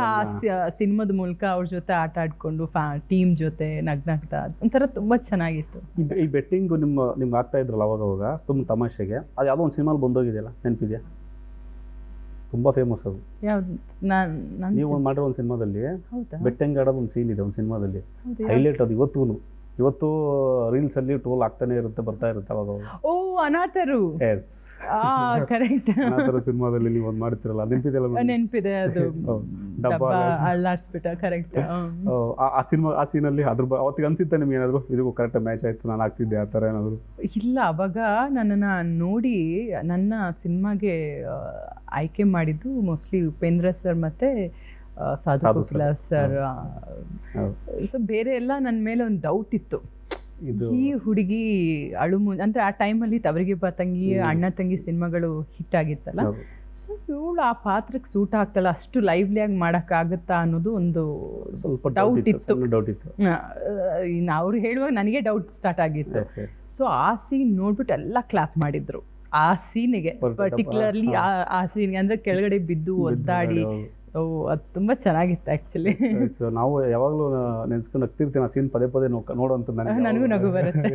[SPEAKER 2] ಸಿನಿಮಾದ ಮೂಲಕ ಅವ್ರ ಜೊತೆ ಆಟ ಆಡ್ಕೊಂಡು ಟೀಮ್ ಜೊತೆ ನಗ್ನಾಗ್ತಾ ಒಂಥರ ತುಂಬ ಚೆನ್ನಾಗಿತ್ತು.
[SPEAKER 1] ಈ ಬೆಟ್ಟಿಂಗು ನಿಮ್ಗೆ ಆಗ್ತಾ ಇದ್ರಲ್ಲ ಅವಾಗ ತುಂಬ ತಮಾಷೆಗೆ, ಅದು ಯಾವುದೋ ಒಂದು ಸಿನಿಮಾಲ್ ಬಂದೋಗಿದೆಯಲ್ಲ, ನೆನಪಿದೆಯಾ? ತುಂಬ ಫೇಮಸ್ ಅದು.
[SPEAKER 2] ಯಾವ್ದು?
[SPEAKER 1] ನೀವು ಮಾಡಿರೋ ಒಂದು ಸಿನಿಮಾದಲ್ಲಿ ಬೆಟ್ಟಿಂಗ್ ಆಡೋದು ಒಂದು ಸೀನ್ ಇದೆ, ಒಂದು ಸಿನಿಮಾದಲ್ಲಿ ಹೈಲೈಟ್. ಅದು ಇವತ್ತು ರೀಲ್ಸ್ ಅಲ್ಲಿ ಟ್ರೋಲ್ ಆಗ್ತಾನೆ ಇರುತ್ತೆ, ಬರ್ತಾ ಇರುತ್ತೆ ಅವಾಗ.
[SPEAKER 2] ಓ, ಅನಾಥರು.
[SPEAKER 1] S,
[SPEAKER 2] correct.
[SPEAKER 1] ಅನಾಥರು ಸಿನಿಮಾದಲ್ಲಿ ನೀವು ಒಂದು ಮಾಡ್ತಿರಲ್ಲ,
[SPEAKER 2] ನೆನಪಿದೆ. ಅದು ಡಬ್ಬ ಅಳ್ಳಾಡ್ಸ್ಬಿಟ್ಟ. ಕರೆಕ್ಟ್.
[SPEAKER 1] ಆ ಸೀನಲ್ಲಿ ಅದ್ರ ಅವತ್ತಿಗೆ ಅನ್ಸುತ್ತೆ ನಿಮ್ಗೆ ಏನಾದ್ರು ಇದಕ್ಕೂ ಕರೆಕ್ಟ್ ಮ್ಯಾಚ್ ಆಯ್ತು, ನಾನು ಆಗ್ತಿದ್ದೆ ಆ ಥರ ಏನಾದ್ರು?
[SPEAKER 2] ಇಲ್ಲ, ಅವಾಗ ನನ್ನನ್ನು ನೋಡಿ ನನ್ನ ಸಿನಿಮಾಗೆ ಆಯ್ಕೆ ಮಾಡಿದ್ದು ಮೋಸ್ಟ್ಲಿ ಉಪೇಂದ್ರ ಸರ್ ಮತ್ತು ಸಾಧು ಸರ್. ಸೊ ಬೇರೆ ಎಲ್ಲ ನನ್ನ ಮೇಲೆ ಒಂದು ಡೌಟ್ ಇತ್ತು, ಈ ಹುಡುಗಿ ಅಂದರೆ ಆ ಟೈಮಲ್ಲಿ ತವರಿಗೆ ಬಾ ತಂಗಿ, ಅಣ್ಣ ತಂಗಿ ಸಿನಿಮಾಗಳು ಹಿಟ್ ಆಗಿತ್ತಲ್ಲ. ಸೊ ಇವಳು ಆ ಪಾತ್ರಕ್ಕೆ ಸೂಟ್ ಆಗ್ತಾಳ, ಅಷ್ಟು ಲೈವ್ಲಿಯಾಗಿ ಮಾಡೋಕ್ಕಾಗುತ್ತಾ ಅನ್ನೋದು ಒಂದು ಸ್ವಲ್ಪ ಡೌಟ್ ಇತ್ತು. ಇನ್ನು ಅವ್ರು ಹೇಳುವಾಗ ನನಗೆ ಡೌಟ್ ಸ್ಟಾರ್ಟ್ ಆಗಿತ್ತು. ಸೊ ಆ ಸೀನ್ ನೋಡ್ಬಿಟ್ಟು ಎಲ್ಲ ಕ್ಲಾಪ್ ಮಾಡಿದ್ರು. ಆ ಸೀನಿಗೆ ಪರ್ಟಿಕ್ಯುಲರ್ಲಿ ಆ ಸೀನ್ಗೆ, ಅಂದರೆ ಕೆಳಗಡೆ ಬಿದ್ದು ಒದ್ದಾಡಿ, ಅದು ತುಂಬ ಚೆನ್ನಾಗಿತ್ತು ಆ್ಯಕ್ಚುಲಿ.
[SPEAKER 1] ಸೊ ನಾವು ಯಾವಾಗಲೂ ನೆನೆಸ್ಕೊಂಡು ನಗ್ತಿರ್ತೀನಿ ಆ ಸೀನ್, ಪದೇ ಪದೇ ನೋಡುವಂತ.
[SPEAKER 2] ನನಗೂ ನಗು ಬರುತ್ತೆ.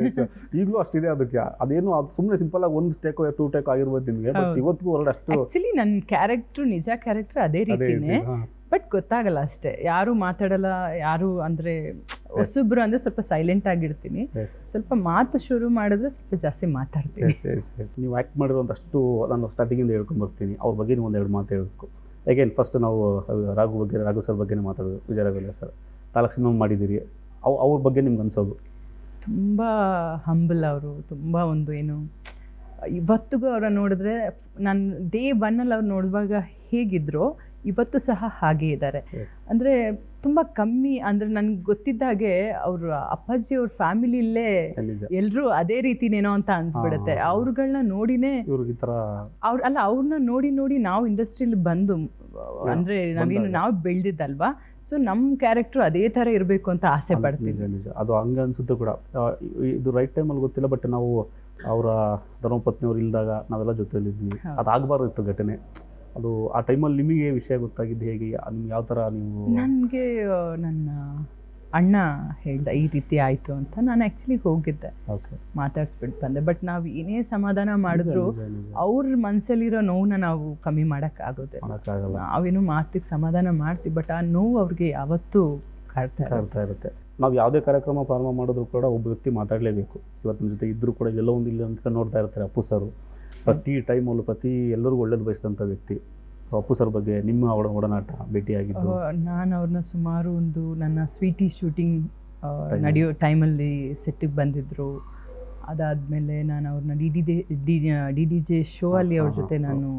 [SPEAKER 1] ಈಗಲೂ ಅಷ್ಟಿದೆ ಅದಕ್ಕೆ. ಅದೇನು ಅದು ಸುಮ್ಮನೆ ಸಿಂಪಲ್ ಆಗಿ ಒಂದು ಟೇಕ್ 2 ಟೇಕ್ ಆಗಿರ್ಬೋದು ನಿಮಗೆ, ಬಟ್ ಇವತ್ತಿಗೂ ಹೊರಡು ಅಷ್ಟು.
[SPEAKER 2] ಆ್ಯಕ್ಚುಲಿ ನನ್ನ ಕ್ಯಾರೆಕ್ಟ್ರು, ನಿಜ ಕ್ಯಾರೆಕ್ಟರ್ ಅದೇ ರೀತಿನೇ, ಬಟ್ ಗೊತ್ತಾಗಲ್ಲ ಅಷ್ಟೇ. ಯಾರು ಮಾತಾಡಲ್ಲ, ಯಾರು ಅಂದರೆ ಹೊಸಬ್ರು ಅಂದರೆ ಸ್ವಲ್ಪ ಸೈಲೆಂಟ್ ಆಗಿರ್ತೀನಿ. ಸ್ವಲ್ಪ ಮಾತು ಶುರು ಮಾಡಿದ್ರೆ ಸ್ವಲ್ಪ ಜಾಸ್ತಿ ಮಾತಾಡ್ತೀನಿ.
[SPEAKER 1] ನೀವು ಆ್ಯಕ್ಟ್ ಮಾಡಿರೋಂಥಷ್ಟು ನಾನು ಸ್ಟಾರ್ಟಿಂಗಿಂದ ಹೇಳ್ಕೊಂಡ್ಬರ್ತೀನಿ. ಅವ್ರ ಬಗ್ಗೆ ನೀವು ಒಂದೆರಡು ಮಾತು ಹೇಳಬೇಕು. ಅಗೇನ್ ಫಸ್ಟ್ ನಾವು ರಾಘು ಸರ್ ಬಗ್ಗೆನೇ ಮಾತಾಡೋದು. ವಿಜಯ ರಾಘವೇಂದ್ರ ಸರ್ 4 ಸಿನಿಮಾ ಮಾಡಿದ್ದೀರಿ, ಅವ್ರ ಬಗ್ಗೆ ನಿಮ್ಗೆ ಅನ್ಸೋದು?
[SPEAKER 2] ತುಂಬ ಹಂಬಲ್ ಅವರು. ತುಂಬ ಒಂದು ಏನು, ಇವತ್ತಿಗೂ ಅವರ ನೋಡಿದ್ರೆ, ನಾನು ಡೇ 1 ಅವ್ರು ನೋಡುವಾಗ ಹೇಗಿದ್ರು ಇವತ್ತು ಸಹ ಹಾಗೇ ಇದ್ದಾರೆ. ಅಂದರೆ ತುಂಬ ಕಮ್ಮಿ, ಅಂದರೆ ನನಗೆ ಗೊತ್ತಿದ್ದಾಗೆ ಅವ್ರ ಅಪ್ಪಾಜಿ ಅವ್ರ ಫ್ಯಾಮಿಲಿಯಲ್ಲೇ ಎಲ್ಲರೂ ಅದೇ ರೀತಿನೇನೋ ಅಂತ ಅನ್ಸ್ಬಿಡುತ್ತೆ. ಅವ್ರುಗಳನ್ನ ನೋಡಿನೇ ಅವ್ರನ್ನ ನೋಡಿ ನಾವು ಇಂಡಸ್ಟ್ರಿಲಿ ಬಂದು, ಅಂದರೆ ನಾವು ಬೆಳೆದಿದ್ದಲ್ವಾ. ಸೊ ನಮ್ಮ ಕ್ಯಾರೆಕ್ಟ್ರು ಅದೇ ಥರ ಇರಬೇಕು ಅಂತ ಆಸೆ ಪಡ್ತೀವಿ.
[SPEAKER 1] ಅದು ಹಂಗೆ ಅನಿಸುತ್ತೆ ಕೂಡ. ಇದು ರೈಟ್ ಟೈಮಲ್ಲಿ ಗೊತ್ತಿಲ್ಲ, ಬಟ್ ನಾವು ಅವರ ಧರ್ಮಪತ್ನಿಯವ್ರು ಇಲ್ದಾಗ ನಾವೆಲ್ಲ ಜೊತೆಯಲ್ಲಿದ್ವಿ. ಅದಾಗಬಾರ್ದಿತ್ತು ಘಟನೆ. ಅದು ಆ ಟೈಮಲ್ಲಿ ನಿಮಗೆ ವಿಷಯ ಗೊತ್ತಾಗಿದ್ದು ಹೇಗೆ? ನಿಮ್ಗೆ ಯಾವ ಥರ? ನೀವು
[SPEAKER 2] ನನಗೆ ನನ್ನ ಅಣ್ಣ ಹೇಳ್ದ ಈ ರೀತಿ ಆಯಿತು ಅಂತ. ನಾನು ಆ್ಯಕ್ಚುಲಿ ಹೋಗಿದ್ದೆ, ಮಾತಾಡ್ಸ್ಬಿಟ್ಟು ಬಂದೆ. ಬಟ್ ನಾವು ಏನೇ ಸಮಾಧಾನ ಮಾಡಿದ್ರು ಅವ್ರ ಮನಸ್ಸಲ್ಲಿರೋ ನೋವನ್ನ ನಾವು ಕಮ್ಮಿ ಮಾಡೋಕ್ಕಾಗೋದಿಲ್ಲ. ನಾವೇನು ಮಾತಿಗೆ ಸಮಾಧಾನ ಮಾಡ್ತೀವಿ, ಬಟ್ ಆ ನೋವು ಅವ್ರಿಗೆ ಯಾವತ್ತೂ ಕಾಡ್ತಾ
[SPEAKER 1] ಇರುತ್ತೆ. ನಾವು ಯಾವುದೇ ಕಾರ್ಯಕ್ರಮ ಪ್ರಾರಂಭ ಮಾಡಿದ್ರು ಕೂಡ ಒಬ್ಬ ವ್ಯಕ್ತಿ ಮಾತಾಡಲೇಬೇಕು. ಇವತ್ತು ನಮ್ಮ ಜೊತೆ ಇದ್ದರೂ ಕೂಡ ಎಲ್ಲೋ ಒಂದು ಇಲ್ಲ ಅಂತ ನೋಡ್ತಾ ಇರ್ತಾರೆ ಅಪ್ಪು ಸರ್. ಪ್ರತಿ ಟೈಮಲ್ಲೂ ಎಲ್ಲರಿಗೂ ಒಳ್ಳೇದು ಬಯಸಿದಂಥ ವ್ಯಕ್ತಿ. ಸೊ ಅಪ್ಪು ಸರ್ ಬಗ್ಗೆ ನಿಮ್ಮ ಒಡನಾಟ, ಭೇಟಿಯಾಗಿದ್ದು?
[SPEAKER 2] ನಾನು ಅವ್ರನ್ನ ಸುಮಾರು ನನ್ನ ಸ್ವೀಟಿ ಶೂಟಿಂಗ್ ನಡೆಯೋ ಟೈಮಲ್ಲಿ ಸೆಟ್ಟಿಗೆ ಬಂದಿದ್ದರು. ಅದಾದಮೇಲೆ ನಾನು ಅವ್ರನ್ನ ಡಿ ಡಿ ಜೆ ಶೋ ಅಲ್ಲಿ ಅವ್ರ ಜೊತೆ ನಾನು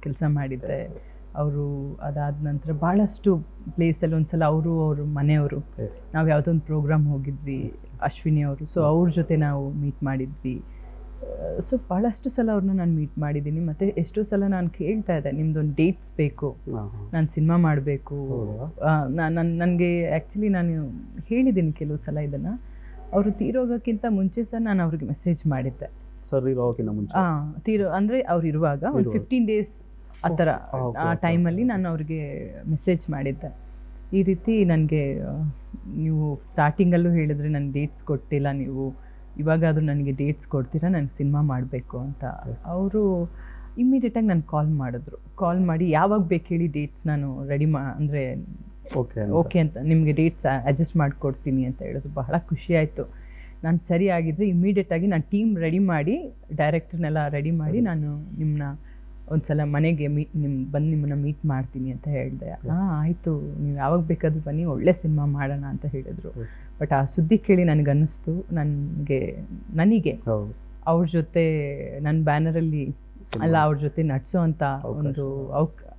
[SPEAKER 2] ಕೆಲಸ ಮಾಡಿದ್ದೆ. ಅವರು ಅದಾದ ನಂತರ ಭಾಳಷ್ಟು ಪ್ಲೇಸಲ್ಲಿ ಒಂದ್ಸಲ ಅವ್ರ ಮನೆಯವರು, ನಾವು ಯಾವುದೋ ಒಂದು ಪ್ರೋಗ್ರಾಮ್ ಹೋಗಿದ್ವಿ, ಅಶ್ವಿನಿ ಅವರು. ಸೊ ಅವ್ರ ಜೊತೆ ನಾವು ಮೀಟ್ ಮಾಡಿದ್ವಿ. ಸೊ ಭಾಳಷ್ಟು ಸಲ ಅವ್ರನ್ನ ನಾನು ಮೀಟ್ ಮಾಡಿದ್ದೀನಿ. ಮತ್ತು ಎಷ್ಟೋ ಸಲ ನಾನು ಕೇಳ್ತಾ ಇದ್ದೆ, ನಿಮ್ದೊಂದು ಡೇಟ್ಸ್ ಬೇಕು, ನಾನು ಸಿನಿಮಾ ಮಾಡಬೇಕು. ನನಗೆ ಆ್ಯಕ್ಚುಲಿ ನಾನು ಹೇಳಿದ್ದೀನಿ ಕೆಲವು ಸಲ ಇದನ್ನು. ಅವರು ತೀರೋಗೋಕ್ಕಿಂತ ಮುಂಚೆ ಸಹ ನಾನು ಅವ್ರಿಗೆ ಮೆಸೇಜ್ ಮಾಡಿದ್ದೆ.
[SPEAKER 1] ಸರ್ ಇರೋಕ್ಕಿಂತ ಮುಂಚೆ?
[SPEAKER 2] ಅಂದರೆ ಅವ್ರು ಇರುವಾಗ ಒಂದು 15 ಡೇಸ್ ಆ ಥರ ಆ ಟೈಮಲ್ಲಿ ನಾನು ಅವ್ರಿಗೆ ಮೆಸೇಜ್ ಮಾಡಿದ್ದೆ. ಈ ರೀತಿ ನನಗೆ ನೀವು ಸ್ಟಾರ್ಟಿಂಗಲ್ಲೂ ಹೇಳಿದ್ರೆ ನನ್ನ ಡೇಟ್ಸ್ ಕೊಟ್ಟಿಲ್ಲ, ನೀವು ಇವಾಗ ಅದು ನನಗೆ ಡೇಟ್ಸ್ ಕೊಡ್ತೀರಾ, ನನಗೆ ಸಿನಿಮಾ ಮಾಡಬೇಕು ಅಂತ. ಅವರು ಇಮ್ಮಿಡಿಯೇಟಾಗಿ ನಾನು ಕಾಲ್ ಮಾಡಿ ಯಾವಾಗ ಬೇಕು ಹೇಳಿ ಡೇಟ್ಸ್ ನಾನು ರೆಡಿ ಅಂದರೆ ಓಕೆ ಅಂತ ನಿಮಗೆ ಡೇಟ್ಸ್ ಅಡ್ಜಸ್ಟ್ ಮಾಡಿಕೊಡ್ತೀನಿ ಅಂತ ಹೇಳಿದ್ರು. ಬಹಳ ಖುಷಿ ಆಯಿತು. ನಾನು ಸರಿ ಆಗಿದ್ದರೆ ಇಮ್ಮಿಡಿಯೇಟಾಗಿ ನಾನು ಟೀಮ್ ರೆಡಿ ಮಾಡಿ ಡೈರೆಕ್ಟರ್ನೆಲ್ಲ ರೆಡಿ ಮಾಡಿ ನಾನು ನಿಮ್ಮನ್ನ ಒಂದು ಸಲ ಮನೆಗೆ ನಿಮ್ಮನ್ನ ಮೀಟ್ ಮಾಡ್ತೀನಿ ಅಂತ ಹೇಳಿದೆ. ಆಯಿತು, ನೀವು ಯಾವಾಗ ಬೇಕಾದ್ರೂ ಬನ್ನಿ, ಒಳ್ಳೆ ಸಿನಿಮಾ ಮಾಡೋಣ ಅಂತ ಹೇಳಿದರು. ಬಟ್ ಆ ಸುದ್ದಿ ಕೇಳಿ ನನಗನ್ನಿಸ್ತು ನನಗೆ ಅವ್ರ ಜೊತೆ ನನ್ನ ಬ್ಯಾನರಲ್ಲಿ ಅಲ್ಲ ಅವ್ರ ಜೊತೆ ನಡ್ಸೋ ಅಂತ ಒಂದು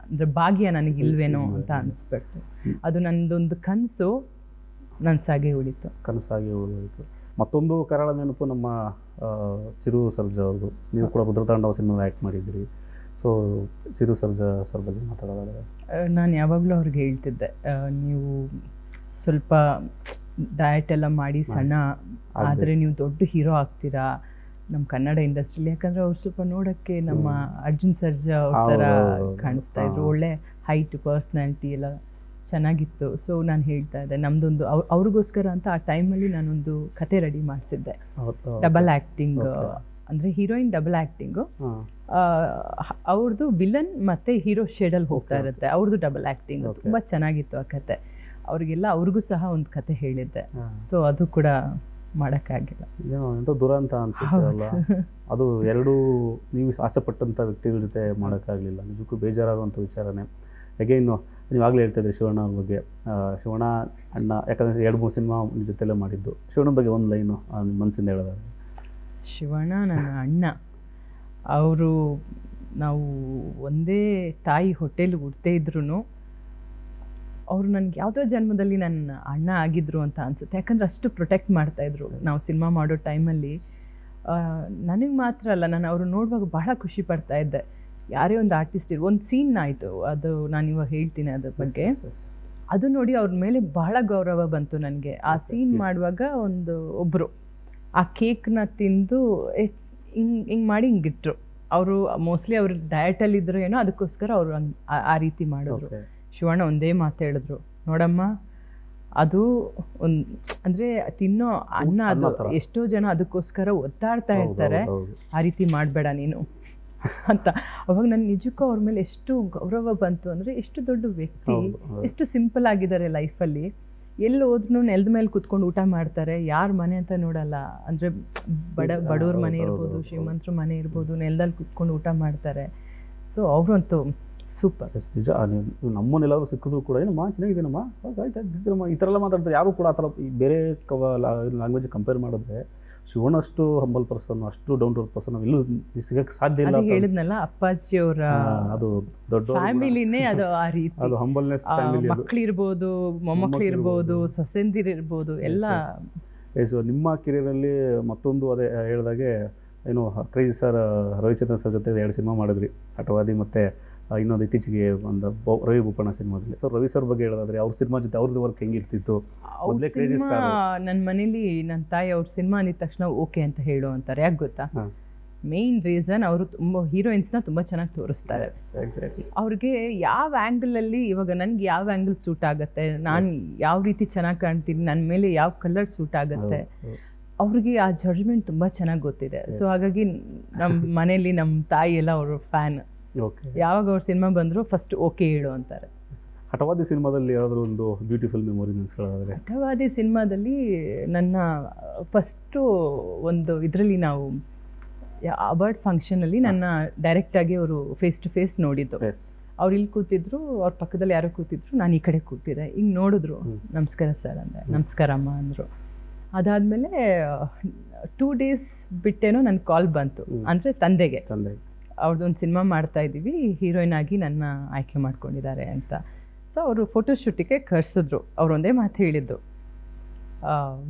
[SPEAKER 2] ಅಂದರೆ ಭಾಗ್ಯ ನನಗಿಲ್ವೇನೋ ಅಂತ ಅನಿಸ್ಬಿಡ್ತು. ಅದು ನನ್ನದೊಂದು ಕನಸು ನನಸಾಗಿ ಉಳಿತು.
[SPEAKER 1] ಮತ್ತೊಂದು ಕರಾಳ ನೆನಪು ನಮ್ಮ ಚಿರು ಸರ್ಜಾ ಅವ್ರದ್ದು. ನೀವು ಕೂಡ ರುದ್ರತಾಂಡವ ಸಿನಿಮಾದಲ್ಲಿ ಆ್ಯಕ್ಟ್ ಮಾಡಿದ್ದೀರಿ. ಸೊ ಚಿರು ಸರ್ಜಾ ಸರ್ ಬಗ್ಗೆ ಮಾತಾಡೋದಾದರೆ
[SPEAKER 2] ನಾನು ಯಾವಾಗಲೂ ಅವ್ರಿಗೆ ಹೇಳ್ತಿದ್ದೆ, ನೀವು ಸ್ವಲ್ಪ ಡಯಟ್ ಎಲ್ಲ ಮಾಡಿ ಸಣ್ಣ ಆದರೆ ನೀವು ದೊಡ್ಡ ಹೀರೋ ಆಗ್ತೀರಾ ನಮ್ಮ ಕನ್ನಡ ಇಂಡಸ್ಟ್ರಿಲಿ. ಯಾಕಂದರೆ ಅವ್ರು ಸ್ವಲ್ಪ ನೋಡೋಕ್ಕೆ ನಮ್ಮ ಅರ್ಜುನ್ ಸರ್ಜಾ ಅವ್ರ ಥರ ಕಾಣಿಸ್ತಾ ಇದ್ರು. ಒಳ್ಳೆ ಹೈಟ್, ಪರ್ಸ್ನಾಲಿಟಿ ಎಲ್ಲ ಚೆನ್ನಾಗಿತ್ತು. ಸೊ ನಾನು ಹೇಳ್ತಾ ಇದ್ದೆ ನಮ್ಮದೊಂದು ಅವ್ರಿಗೋಸ್ಕರ ಅಂತ ಆ ಟೈಮಲ್ಲಿ ನಾನೊಂದು ಕತೆ ರೆಡಿ ಮಾಡಿಸಿದ್ದೆ. ಡಬಲ್ ಆ್ಯಕ್ಟಿಂಗ್ ಅಂದರೆ ಹೀರೋಯಿನ್ ಡಬಲ್ ಆ್ಯಕ್ಟಿಂಗು, ಅವ್ರದ್ದು ವಿಲನ್ ಮತ್ತು ಹೀರೋ ಶೇಡಲ್ಲಿ ಹೋಗ್ತಾ ಇರುತ್ತೆ. ಅವ್ರದ್ದು ಡಬಲ್ ಆ್ಯಕ್ಟಿಂಗ್ ತುಂಬ ಚೆನ್ನಾಗಿತ್ತು ಆ ಕತೆ. ಅವ್ರಿಗೂ ಸಹ ಒಂದು ಕತೆ ಹೇಳಿದ್ದೆ. ಸೊ ಅದು ಕೂಡ ಮಾಡೋಕ್ಕಾಗಿಲ್ಲ.
[SPEAKER 1] ಎಂಥ ದುರಂತ ಅನ್ಸುತ್ತೆ. ಅದು ಎರಡೂ ನೀವು ಆಸೆಪಟ್ಟಂಥ ವ್ಯಕ್ತಿಗಳ ಜೊತೆ ಮಾಡೋಕ್ಕಾಗಲಿಲ್ಲ. ನಿಜಕ್ಕೂ ಬೇಜಾರಾಗುವಂಥ ವಿಚಾರನೇ. ಹೇಗೇನು ನೀವಾಗಲೇ ಹೇಳ್ತಾಯಿದ್ರಿ ಶಿವಣ್ಣ ಅವ್ರ ಬಗ್ಗೆ. ಶಿವಣ್ಣ ಅಣ್ಣ, ಯಾಕಂದರೆ 2-3 ಸಿನಿಮಾ ನಿಮ್ಮ ಜೊತೆಲ್ಲೇ ಮಾಡಿದ್ದು. ಶಿವಣ್ಣ ಬಗ್ಗೆ ಒಂದು ಲೈನು ನಿಮ್ಮ ಮನಸ್ಸಿಂದ ಹೇಳೋದಾದ್ರೆ.
[SPEAKER 2] ಶಿವಣ್ಣ ನನ್ನ ಅಣ್ಣ. ಅವರು ನಾವು ಒಂದೇ ತಾಯಿ ಹೊಟ್ಟೆಲಿ ಹುಟ್ಟದೇ ಇದ್ರೂ ಅವರು ನನಗೆ ಯಾವುದೋ ಜನ್ಮದಲ್ಲಿ ನನ್ನ ಅಣ್ಣ ಆಗಿದ್ರು ಅಂತ ಅನಿಸುತ್ತೆ. ಯಾಕಂದರೆ ಅಷ್ಟು ಪ್ರೊಟೆಕ್ಟ್ ಮಾಡ್ತಾಯಿದ್ರು. ನಾವು ಸಿನಿಮಾ ಮಾಡೋ ಟೈಮಲ್ಲಿ ನನಗೆ ಮಾತ್ರ ಅಲ್ಲ, ನಾನು ಅವರು ನೋಡುವಾಗ ಬಹಳ ಖುಷಿ ಪಡ್ತಾ ಇದ್ದೆ. ಯಾರೇ ಒಂದು ಆರ್ಟಿಸ್ಟ್ ಒಂದು ಸೀನ್ ಆಯಿತು, ಅದು ನಾನು ಇವಾಗ ಹೇಳ್ತೀನಿ ಅದ್ರ ಬಗ್ಗೆ. ಅದು ನೋಡಿ ಅವ್ರ ಮೇಲೆ ಬಹಳ ಗೌರವ ಬಂತು ನನಗೆ. ಆ ಸೀನ್ ಮಾಡುವಾಗ ಒಬ್ಬರು ಆ ಕೇಕ್ನ ತಿಂದು ಹಿಂಗೆ ಮಾಡಿ ಹಿಂಗಿಟ್ರು. ಅವರು ಮೋಸ್ಟ್ಲಿ ಅವ್ರು ಡಯಟಲ್ಲಿದ್ದರು ಏನೋ, ಅದಕ್ಕೋಸ್ಕರ ಅವರು ಆ ರೀತಿ ಮಾಡಿದ್ರು. ಶಿವಣ್ಣ ಒಂದೇ ಮಾತು ಹೇಳಿದ್ರು, ನೋಡಮ್ಮ ಅದು ಅಂದರೆ ತಿನ್ನೋ ಅನ್ನ, ಅದು ಎಷ್ಟೋ ಜನ ಅದಕ್ಕೋಸ್ಕರ ಒದ್ದಾಡ್ತಾ ಇರ್ತಾರೆ, ಆ ರೀತಿ ಮಾಡಬೇಡ ನೀನು ಅಂತ. ಅವಾಗ ನನ್ನ ನಿಜಕ್ಕೂ ಅವ್ರ ಮೇಲೆ ಎಷ್ಟು ಗೌರವ ಬಂತು. ಅಂದರೆ ಎಷ್ಟು ದೊಡ್ಡ ವ್ಯಕ್ತಿ, ಎಷ್ಟು ಸಿಂಪಲ್ ಆಗಿದ್ದಾರೆ ಲೈಫಲ್ಲಿ. ಎಲ್ಲಿ ಹೋದ್ರೂ ನೆಲದ ಮೇಲೆ ಕೂತ್ಕೊಂಡು ಊಟ ಮಾಡ್ತಾರೆ, ಯಾರ ಮನೆ ಅಂತ ನೋಡಲ್ಲ. ಅಂದರೆ ಬಡವ್ರ ಮನೆ ಇರ್ಬೋದು, ಶ್ರೀಮಂತರ ಮನೆ ಇರ್ಬೋದು, ನೆಲದಲ್ಲಿ ಕೂತ್ಕೊಂಡು ಊಟ ಮಾಡ್ತಾರೆ. ಸೊ ಅವರಂತೂ ಸೂಪರ್.
[SPEAKER 1] ನಿಜ. ನೀವು ನಮ್ಮನ್ನೆಲ್ಲರೂ ಸಿಕ್ಕಿದ್ರು ಕೂಡ ಏನಮ್ಮ ಚೆನ್ನಾಗಿದ್ದೀನಮ್ಮ, ಆಯ್ತು ಈ ಥರ ಎಲ್ಲ ಮಾತಾಡ್ತಾರೆ. ಯಾರು ಕೂಡ ಆ ಥರ ಬೇರೆ ಲ್ಯಾಂಗ್ವೇಜ್ ಕಂಪೇರ್ ಮಾಡಿದ್ರೆ ಶಿವಣ್ಣ ಅಷ್ಟು ಹಂಬಲ್ ಪರ್ಸನ್, ಅಷ್ಟು ಡೌನ್ ಟು ಅರ್ತ್ ಪರ್ಸನ್ ನಾವು ಎಲ್ಲೂ ಸಿಗಕ್ಕೆ ಸಾಧ್ಯ ಇಲ್ಲ.
[SPEAKER 2] ಹೇಳಿದ್ನಲ್ಲ, ಅಪ್ಪಾಜಿ ಅವರ
[SPEAKER 1] ಅದು ದೊಡ್ಡ
[SPEAKER 2] ಫ್ಯಾಮಿಲಿನೇ ಅದು ಆ ರೀತಿ.
[SPEAKER 1] ಅದು ಹಂಬಲ್ನೆಸ್.
[SPEAKER 2] ಮಕ್ಕಳಿರ್ಬೋದು, ಮೊಮ್ಮಕ್ಕಳು ಇರ್ಬೋದು, ಸೊಸೆಂದಿರು ಇರ್ಬೋದು, ಎಲ್ಲ.
[SPEAKER 1] ಸೊ ನಿಮ್ಮ ಕಿರಿಯರಲ್ಲಿ ಮತ್ತೊಂದು ಅದೇ ಹೇಳಿದಾಗೆ ಏನು ಕ್ರೇಜಿ ಸರ್ ರವಿಚಂದ್ರನ್ ಸರ್ ಜೊತೆ 2 ಸಿನಿಮಾ ಮಾಡಿದ್ರಿ, ಹಠವಾದಿ ಮತ್ತು ಇನ್ನೊಂದು ಇತ್ತೀಚೆಗೆ ಒಂದು ರವಿ ಭೂಪಣ್ಣ ಸಿನಿಮಾದಲ್ಲಿ. ಸೊ ರವಿ ಸರ್ ಬಗ್ಗೆ ಹೇಳೋದಾದ್ರೆ ಅವ್ರ ಸಿನಿಮಾ ಜೊತೆ ಅವ್ರದ್ದು ವರ್ಕ್ ಹೆಂಗಿರ್ತಿತ್ತು? ಮೊದಲೇ ಕ್ರೇಜಿ ಸ್ಟಾರ್.
[SPEAKER 2] ನನ್ನ ಮನೇಲಿ ನನ್ನ ತಾಯಿ ಅವ್ರ ಸಿನಿಮಾ ಅಂದಿದ ತಕ್ಷಣ ಓಕೆ ಅಂತ ಹೇಳು ಅಂತಾರೆ. ಯಾಕೆ ಗೊತ್ತಾ? ಮೇನ್ ರೀಸನ್ ಅವರು ತುಂಬ ಹೀರೋಯಿನ್ಸ್ನ ತುಂಬ ಚೆನ್ನಾಗಿ ತೋರಿಸ್ತಾರೆ. ಅವ್ರಿಗೆ ಯಾವ ಆ್ಯಂಗಲಲ್ಲಿ, ಇವಾಗ ನನಗೆ ಯಾವ ಆ್ಯಂಗಲ್ ಸೂಟ್ ಆಗುತ್ತೆ, ನಾನು ಯಾವ ರೀತಿ ಚೆನ್ನಾಗಿ ಕಾಣ್ತೀನಿ, ನನ್ನ ಮೇಲೆ ಯಾವ ಕಲರ್ ಸೂಟ್ ಆಗುತ್ತೆ, ಅವ್ರಿಗೆ ಆ ಜಡ್ಜ್ಮೆಂಟ್ ತುಂಬ ಚೆನ್ನಾಗಿ ಗೊತ್ತಿದೆ. ಸೊ ಹಾಗಾಗಿ ನಮ್ಮ ಮನೇಲಿ ನಮ್ಮ ತಾಯಿ ಎಲ್ಲ ಅವರು ಫ್ಯಾನ್. ಯಾವಾಗ ಅವ್ರ ಸಿನಿಮಾ ಬಂದರೂ ಫಸ್ಟ್ ಓಕೆ ಹೇಳು ಅಂತಾರೆ.
[SPEAKER 1] ಹಠವಾದಿ ಸಿನಿಮಾದಲ್ಲಿ ಯಾವ್ದಾದ್ರು ಒಂದು ಬ್ಯೂಟಿಫುಲ್ ಮೆಮೊರಿ ನೆನೆಸ್ಕೊಳ್ಳೋದಾದ್ರೆ?
[SPEAKER 2] ಹಠವಾದಿ ಸಿನಿಮಾದಲ್ಲಿ ನನ್ನ ಫಸ್ಟು ಒಂದು ಇದರಲ್ಲಿ ನಾವು ಅವಾರ್ಡ್ ಫಂಕ್ಷನಲ್ಲಿ ನನ್ನ ಡೈರೆಕ್ಟಾಗಿ ಅವರು ಫೇಸ್ ಟು ಫೇಸ್ ನೋಡಿದ್ದು. ಅವ್ರು ಇಲ್ಲಿ ಕೂತಿದ್ರು, ಅವ್ರ ಪಕ್ಕದಲ್ಲಿ ಯಾರೋ ಕೂತಿದ್ರು, ನಾನು ಈ ಕಡೆ ಕೂತಿದ್ದೆ. ಹಿಂಗೆ ನೋಡಿದ್ರು, ನಮಸ್ಕಾರ ಸರ್ ಅಂದೆ, ನಮಸ್ಕಾರ ಅಮ್ಮ ಅಂದರು. ಅದಾದಮೇಲೆ 2 days ಬಿಟ್ಟೇನೋ ನನ್ನ ಕಾಲ್ ಬಂತು, ಅಂದರೆ ತಂದೆಗೆ ಅವ್ರದ್ದೊಂದು ಸಿನಿಮಾ ಮಾಡ್ತಾ ಇದ್ದೀವಿ, ಹೀರೋಯಿನ್ ಆಗಿ ನನ್ನ ಆಯ್ಕೆ ಮಾಡ್ಕೊಂಡಿದ್ದಾರೆ ಅಂತ. ಸೊ ಅವರು ಫೋಟೋಶೂಟಿಗೆ ಕರೆಸಿದ್ರು. ಅವ್ರು ಒಂದೇ ಮಾತು ಹೇಳಿದ್ದು,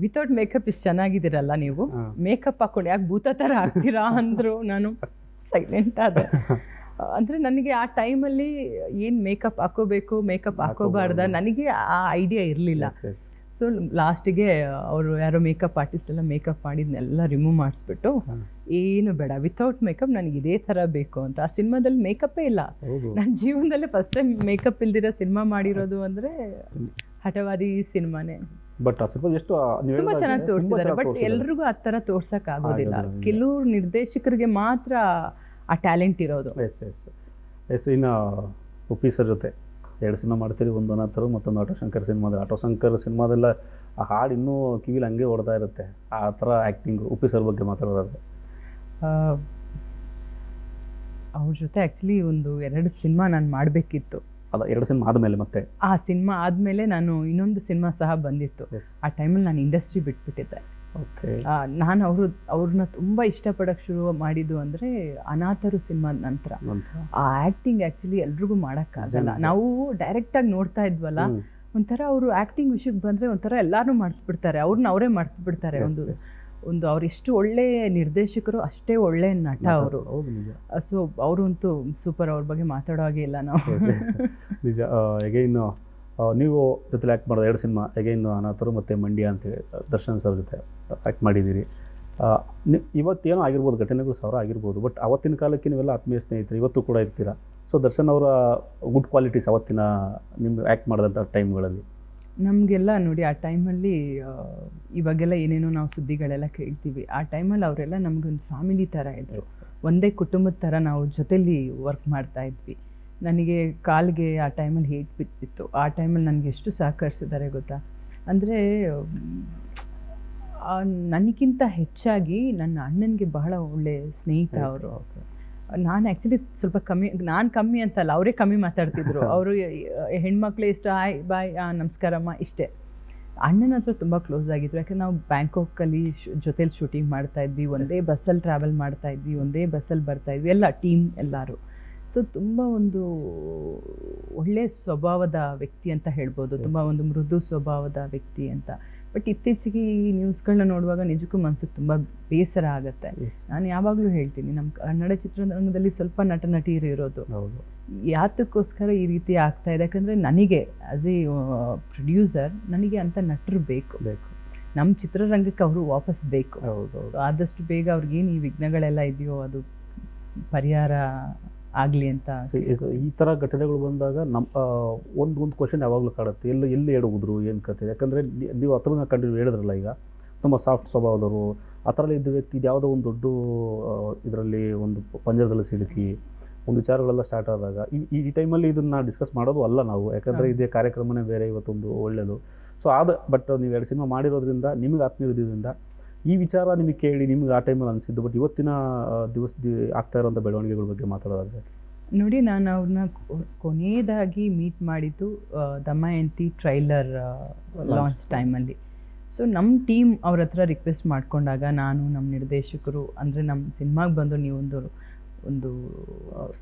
[SPEAKER 2] ವಿತೌಟ್ ಮೇಕಪ್ ಇಷ್ಟು ಚೆನ್ನಾಗಿದ್ದೀರಲ್ಲ ನೀವು, ಮೇಕಪ್ ಹಾಕ್ಕೊಂಡು ಯಾಕೆ ಭೂತ ಥರ ಆಗ್ತೀರಾ ಅಂದರು. ನಾನು ಸೈಲೆಂಟ್ ಆದೆ. ಅಂದರೆ ನನಗೆ ಆ ಟೈಮಲ್ಲಿ ಏನು ಮೇಕಪ್ ಹಾಕೋಬೇಕು, ಮೇಕಪ್ ಹಾಕೋಬಾರ್ದ, ನನಗೆ ಆ ಐಡಿಯಾ ಇರಲಿಲ್ಲ. ಸೊ ಲಾಸ್ಟಿಗೆ ಅವರು ಯಾರೋ ಮೇಕಪ್ ಆರ್ಟಿಸ್ಟ್ ಎಲ್ಲ ಮೇಕಪ್ ಮಾಡಿದ್ನೆಲ್ಲ ರಿಮೂವ್ ಮಾಡಿಸ್ಬಿಟ್ಟು, ಏನು ಬೇಡ ವಿತೌಟ್ ಮೇಕಪ್, ನನಗೆ ಇದೇ ಥರ ಬೇಕು ಅಂತ. ಆ ಸಿನಿಮಾದಲ್ಲಿ ಮೇಕಪ್ಪೇ ಇಲ್ಲ. ನನ್ನ ಜೀವನದಲ್ಲೇ ಫಸ್ಟ್ ಟೈಮ್ ಮೇಕಪ್ ಇಲ್ದಿರೋ ಸಿನಿಮಾ ಮಾಡಿರೋದು ಅಂದರೆ ಹಠವಾದಿ ಸಿನಿಮಾನೇ.
[SPEAKER 1] ಬಟ್ ಆ ಸಿನಿಮಾ ಎಷ್ಟು
[SPEAKER 2] ತುಂಬ ಚೆನ್ನಾಗಿ ತೋರಿಸಿದ್ದಾರೆ. ಬಟ್ ಎಲ್ರಿಗೂ ಆ ಥರ ತೋರ್ಸೋಕ್ಕಾಗೋದಿಲ್ಲ. ಕೆಲವ್ರು ನಿರ್ದೇಶಕರಿಗೆ ಮಾತ್ರ ಆ ಟ್ಯಾಲೆಂಟ್ ಇರೋದು.
[SPEAKER 1] ಎಸ್ ಎಸ್ ಎಸ್ ಎಸ್ ಇನ್ನು ಉಪ್ಪಿ ಸರ್ ಜೊತೆ 2 ಸಿನಿಮಾ ಮಾಡ್ತೀರಿ, ಒಂದು ಅನಾಥರು ಮತ್ತೊಂದು ಆಟೋ ಶಂಕರ್ ಸಿನಿಮಾದ. ಆಟೋ ಶಂಕರ್ ಸಿನಿಮಾದೆಲ್ಲ ಆ ಹಾಡು ಇನ್ನೂ ಕಿವಿಲಿ ಹಂಗೆ ಹೊಡ್ತಾ ಇರುತ್ತೆ, ಆ ಥರ ಆ್ಯಕ್ಟಿಂಗು. ಉಪ್ಪಿ ಸರ್ ಬಗ್ಗೆ ಮಾತಾಡೋದಾದ್ರೆ
[SPEAKER 2] ಅವ್ರ ಜೊತೆ ಆ್ಯಕ್ಚುಲಿ ಒಂದು 2 ಸಿನಿಮಾ ನಾನು ಮಾಡಬೇಕಿತ್ತು.
[SPEAKER 1] ಅದ 2 ಸಿನಿಮಾ ಆದಮೇಲೆ ಮತ್ತೆ
[SPEAKER 2] ಆ ಸಿನಿಮಾ ಆದಮೇಲೆ ನಾನು ಇನ್ನೊಂದು ಸಿನಿಮಾ ಸಹ ಬಂದಿತ್ತು.
[SPEAKER 1] ಎಸ್
[SPEAKER 2] ಆ ಟೈಮಲ್ಲಿ ನಾನು ಇಂಡಸ್ಟ್ರಿ ಬಿಟ್ಬಿಟ್ಟಿದ್ದೆ.
[SPEAKER 1] ಓಕೆ.
[SPEAKER 2] ನಾನು ಅವ್ರನ್ನ ತುಂಬ ಇಷ್ಟಪಡೋಕ್ಕೆ ಶುರು ಮಾಡಿದ್ದು ಅಂದರೆ ಅನಾಥರು ಸಿನಿಮಾದ ನಂತರ. ಆ ಆ್ಯಕ್ಟಿಂಗ್ ಆ್ಯಕ್ಚುಲಿ ಎಲ್ರಿಗೂ ಮಾಡೋಕ್ಕಾಗಲ್ಲ. ನಾವು ಡೈರೆಕ್ಟಾಗಿ ನೋಡ್ತಾ ಇದ್ವಲ್ಲ, ಒಂಥರ ಅವರು ಆ್ಯಕ್ಟಿಂಗ್ ವಿಷಯಕ್ಕೆ ಬಂದರೆ ಒಂಥರ ಎಲ್ಲರೂ ಮಾಡಿಸ್ಬಿಡ್ತಾರೆ, ಅವ್ರನ್ನ ಅವರೇ ಮಾಡಿಸ್ಬಿಡ್ತಾರೆ. ಒಂದು ಅವ್ರು ಎಷ್ಟು ಒಳ್ಳೆ ನಿರ್ದೇಶಕರು ಅಷ್ಟೇ ಒಳ್ಳೆ ನಟ ಅವರು. ಸೊ ಅವರಂತೂ ಸೂಪರ್, ಅವ್ರ ಬಗ್ಗೆ ಮಾತಾಡೋ ಹಾಗೆ ಇಲ್ಲ ನಾವು.
[SPEAKER 1] ನಿಜ. ಎಗೈನ್ ನೀವು ಜೊತೆ ಆ್ಯಕ್ಟ್ ಮಾಡೋದು 2 ಸಿನಿಮಾ, ಎಗೈನ್ ಅನಾಥರು ಮತ್ತು ಮಂಡ್ಯ ಅಂತೇಳಿ ದರ್ಶನ್ ಸರ್ ಜೊತೆ ಆ್ಯಕ್ಟ್ ಮಾಡಿದ್ದೀರಿ. ಇವತ್ತೇನೋ ಆಗಿರ್ಬೋದು, ಘಟನೆಗಳು 1000 ಆಗಿರ್ಬೋದು, ಬಟ್ ಅವತ್ತಿನ ಕಾಲಕ್ಕೆ ನೀವೆಲ್ಲ ಆತ್ಮೀಯ ಸ್ನೇಹಿತರು, ಇವತ್ತು ಕೂಡ ಇರ್ತೀರಾ. ಸೊ ದರ್ಶನ್ ಅವರ ಗುಡ್ ಕ್ವಾಲಿಟೀಸ್ ಅವತ್ತಿನ ನಿಮ್ಮ ಆ್ಯಕ್ಟ್ ಮಾಡಿದಂಥ ಟೈಮ್ಗಳಲ್ಲಿ
[SPEAKER 2] ನಮಗೆಲ್ಲ ನೋಡಿ, ಆ ಟೈಮಲ್ಲಿ ಇವಾಗೆಲ್ಲ ಏನೇನೋ ನಾವು ಸುದ್ದಿಗಳೆಲ್ಲ ಕೇಳ್ತೀವಿ. ಆ ಟೈಮಲ್ಲಿ ಅವರೆಲ್ಲ ನಮಗೊಂದು ಫ್ಯಾಮಿಲಿ ಥರ ಇದ್ದರು, ಒಂದೇ ಕುಟುಂಬದ ಥರ ನಾವು ಜೊತೆಲಿ ವರ್ಕ್ ಮಾಡ್ತಾ ಇದ್ವಿ. ನನಗೆ ಕಾಲಿಗೆ ಆ ಟೈಮಲ್ಲಿ ಹೇಟ್ ಬಿದ್ದಿತ್ತು. ಆ ಟೈಮಲ್ಲಿ ನನಗೆ ಎಷ್ಟು ಸಹಕರಿಸಿದ್ದಾರೆ ಗೊತ್ತಾ, ಅಂದರೆ ನನಗಿಂತ ಹೆಚ್ಚಾಗಿ ನನ್ನ ಅಣ್ಣನಿಗೆ ಬಹಳ ಒಳ್ಳೆಯ ಸ್ನೇಹಿತ ಅವರು. ನಾನು ಆ್ಯಕ್ಚುಲಿ ಸ್ವಲ್ಪ ಕಮ್ಮಿ ಅಂತಲ್ಲ, ಅವರೇ ಕಮ್ಮಿ ಮಾತಾಡ್ತಿದ್ರು. ಅವರು ಹೆಣ್ಮಕ್ಳು ಎಷ್ಟು ಹಾಯ್ ಬಾಯ್ ನಮಸ್ಕಾರಮ್ಮ ಇಷ್ಟೇ. ಅಣ್ಣನ ಹತ್ರ ತುಂಬ ಕ್ಲೋಸ್ ಆಗಿದ್ರು, ಯಾಕಂದ್ರೆ ನಾವು ಬ್ಯಾಂಕಾಕಲ್ಲಿ ಜೊತೇಲಿ ಶೂಟಿಂಗ್ ಮಾಡ್ತಾಯಿದ್ವಿ, ಒಂದೇ ಬಸ್ಸಲ್ಲಿ ಟ್ರಾವೆಲ್ ಮಾಡ್ತಾಯಿದ್ವಿ, ಒಂದೇ ಬಸ್ಸಲ್ಲಿ ಬರ್ತಾಯಿದ್ವಿ, ಎಲ್ಲ ಟೀಮ್ ಎಲ್ಲರೂ. ಸೊ ತುಂಬ ಒಂದು ಒಳ್ಳೆಯ ಸ್ವಭಾವದ ವ್ಯಕ್ತಿ ಅಂತ ಹೇಳ್ಬೋದು, ತುಂಬ ಒಂದು ಮೃದು ಸ್ವಭಾವದ ವ್ಯಕ್ತಿ ಅಂತ. ಬಟ್ ಇತ್ತೀಚೆಗೆ ಈ ನ್ಯೂಸ್ಗಳನ್ನ ನೋಡುವಾಗ ನಿಜಕ್ಕೂ ಮನಸ್ಸಿಗೆ ತುಂಬ ಬೇಸರ ಆಗುತ್ತೆ. ನಾನು ಯಾವಾಗಲೂ ಹೇಳ್ತೀನಿ, ನಮ್ಮ ಕನ್ನಡ ಚಿತ್ರರಂಗದಲ್ಲಿ ಸ್ವಲ್ಪ ನಟನಟಿಯರು ಇರೋದು, ಯಾತಕ್ಕೋಸ್ಕರ ಈ ರೀತಿ ಆಗ್ತಾ ಇದೆ? ಯಾಕಂದರೆ ನನಗೆ ಆ್ಯಸ್ ಎ ಪ್ರೊಡ್ಯೂಸರ್ ನನಗೆ ಅಂಥ ನಟರು ಬೇಕು. ನಮ್ಮ ಚಿತ್ರರಂಗಕ್ಕೆ ಅವರು ವಾಪಸ್ ಬೇಕು. ಸೊ ಆದಷ್ಟು ಬೇಗ ಅವ್ರಿಗೇನು ಈ ವಿಘ್ನಗಳೆಲ್ಲ ಇದೆಯೋ ಅದು ಪರಿಹಾರ ಆಗಲಿ ಅಂತ.
[SPEAKER 1] ಈ ಥರ ಘಟನೆಗಳು ಬಂದಾಗ ನಮ್ಮ ಒಂದು ಕ್ವಶನ್ ಯಾವಾಗಲೂ ಕಾಡುತ್ತೆ, ಎಲ್ಲಿ ಎಡವುದ್ರು ಏನು ಕತೆ? ಯಾಕಂದರೆ ನೀವು ಹತ್ರನ ಕಂಟಿನ್ಯೂ ಹೇಳಿದ್ರಲ್ಲ, ಈಗ ತುಂಬ ಸಾಫ್ಟ್ ಸ್ವಭಾವದವರು ಆ ಥರ ಇದ್ದ ವ್ಯಕ್ತಿ ಇದು ಯಾವುದೋ ಒಂದು ದೊಡ್ಡ ಇದರಲ್ಲಿ ಒಂದು ಪಂಜರದಲ್ಲಿ ಸಿಲುಕಿ ಒಂದು ವಿಚಾರಗಳೆಲ್ಲ ಸ್ಟಾರ್ಟ್ ಆದಾಗ ಈ ಟೈಮಲ್ಲಿ ಇದನ್ನು ಡಿಸ್ಕಸ್ ಮಾಡೋದು ಅಲ್ಲ ನಾವು, ಯಾಕಂದರೆ ಇದೇ ಕಾರ್ಯಕ್ರಮನೇ ಬೇರೆ, ಇವತ್ತೊಂದು ಒಳ್ಳೆಯದು. ಸೊ ಬಟ್ ನೀವು 2 ಸಿನಿಮಾ ಮಾಡಿರೋದ್ರಿಂದ, ನಿಮಗೆ ಆತ್ಮೀಯದಿಂದ ಈ ವಿಚಾರ ನಿಮಗೆ ಕೇಳಿ ನಿಮ್ಗೆ ಆ ಟೈಮಲ್ಲಿ ಅನಿಸಿದ್ದು, ಬಟ್ ಇವತ್ತಿನ ಆಗ್ತಾ ಇರೋಂಥ ಬೆಳವಣಿಗೆಗಳ ಬಗ್ಗೆ ಮಾತಾಡೋದಾದರೆ
[SPEAKER 2] ನೋಡಿ, ನಾನು ಅವ್ರನ್ನ ಕೊನೆಯದಾಗಿ ಮೀಟ್ ಮಾಡಿದ್ದು ದಮಯಂತಿ ಟ್ರೈಲರ್ ಲಾಂಚ್ ಟೈಮಲ್ಲಿ. ಸೊ ನಮ್ಮ ಟೀಮ್ ಅವ್ರ ಹತ್ರ ರಿಕ್ವೆಸ್ಟ್ ಮಾಡ್ಕೊಂಡಾಗ, ನಾನು ನಮ್ಮ ನಿರ್ದೇಶಕರು ಅಂದರೆ ನಮ್ಮ ಸಿನಿಮಾಗೆ ಬಂದು ನೀವು ಒಂದು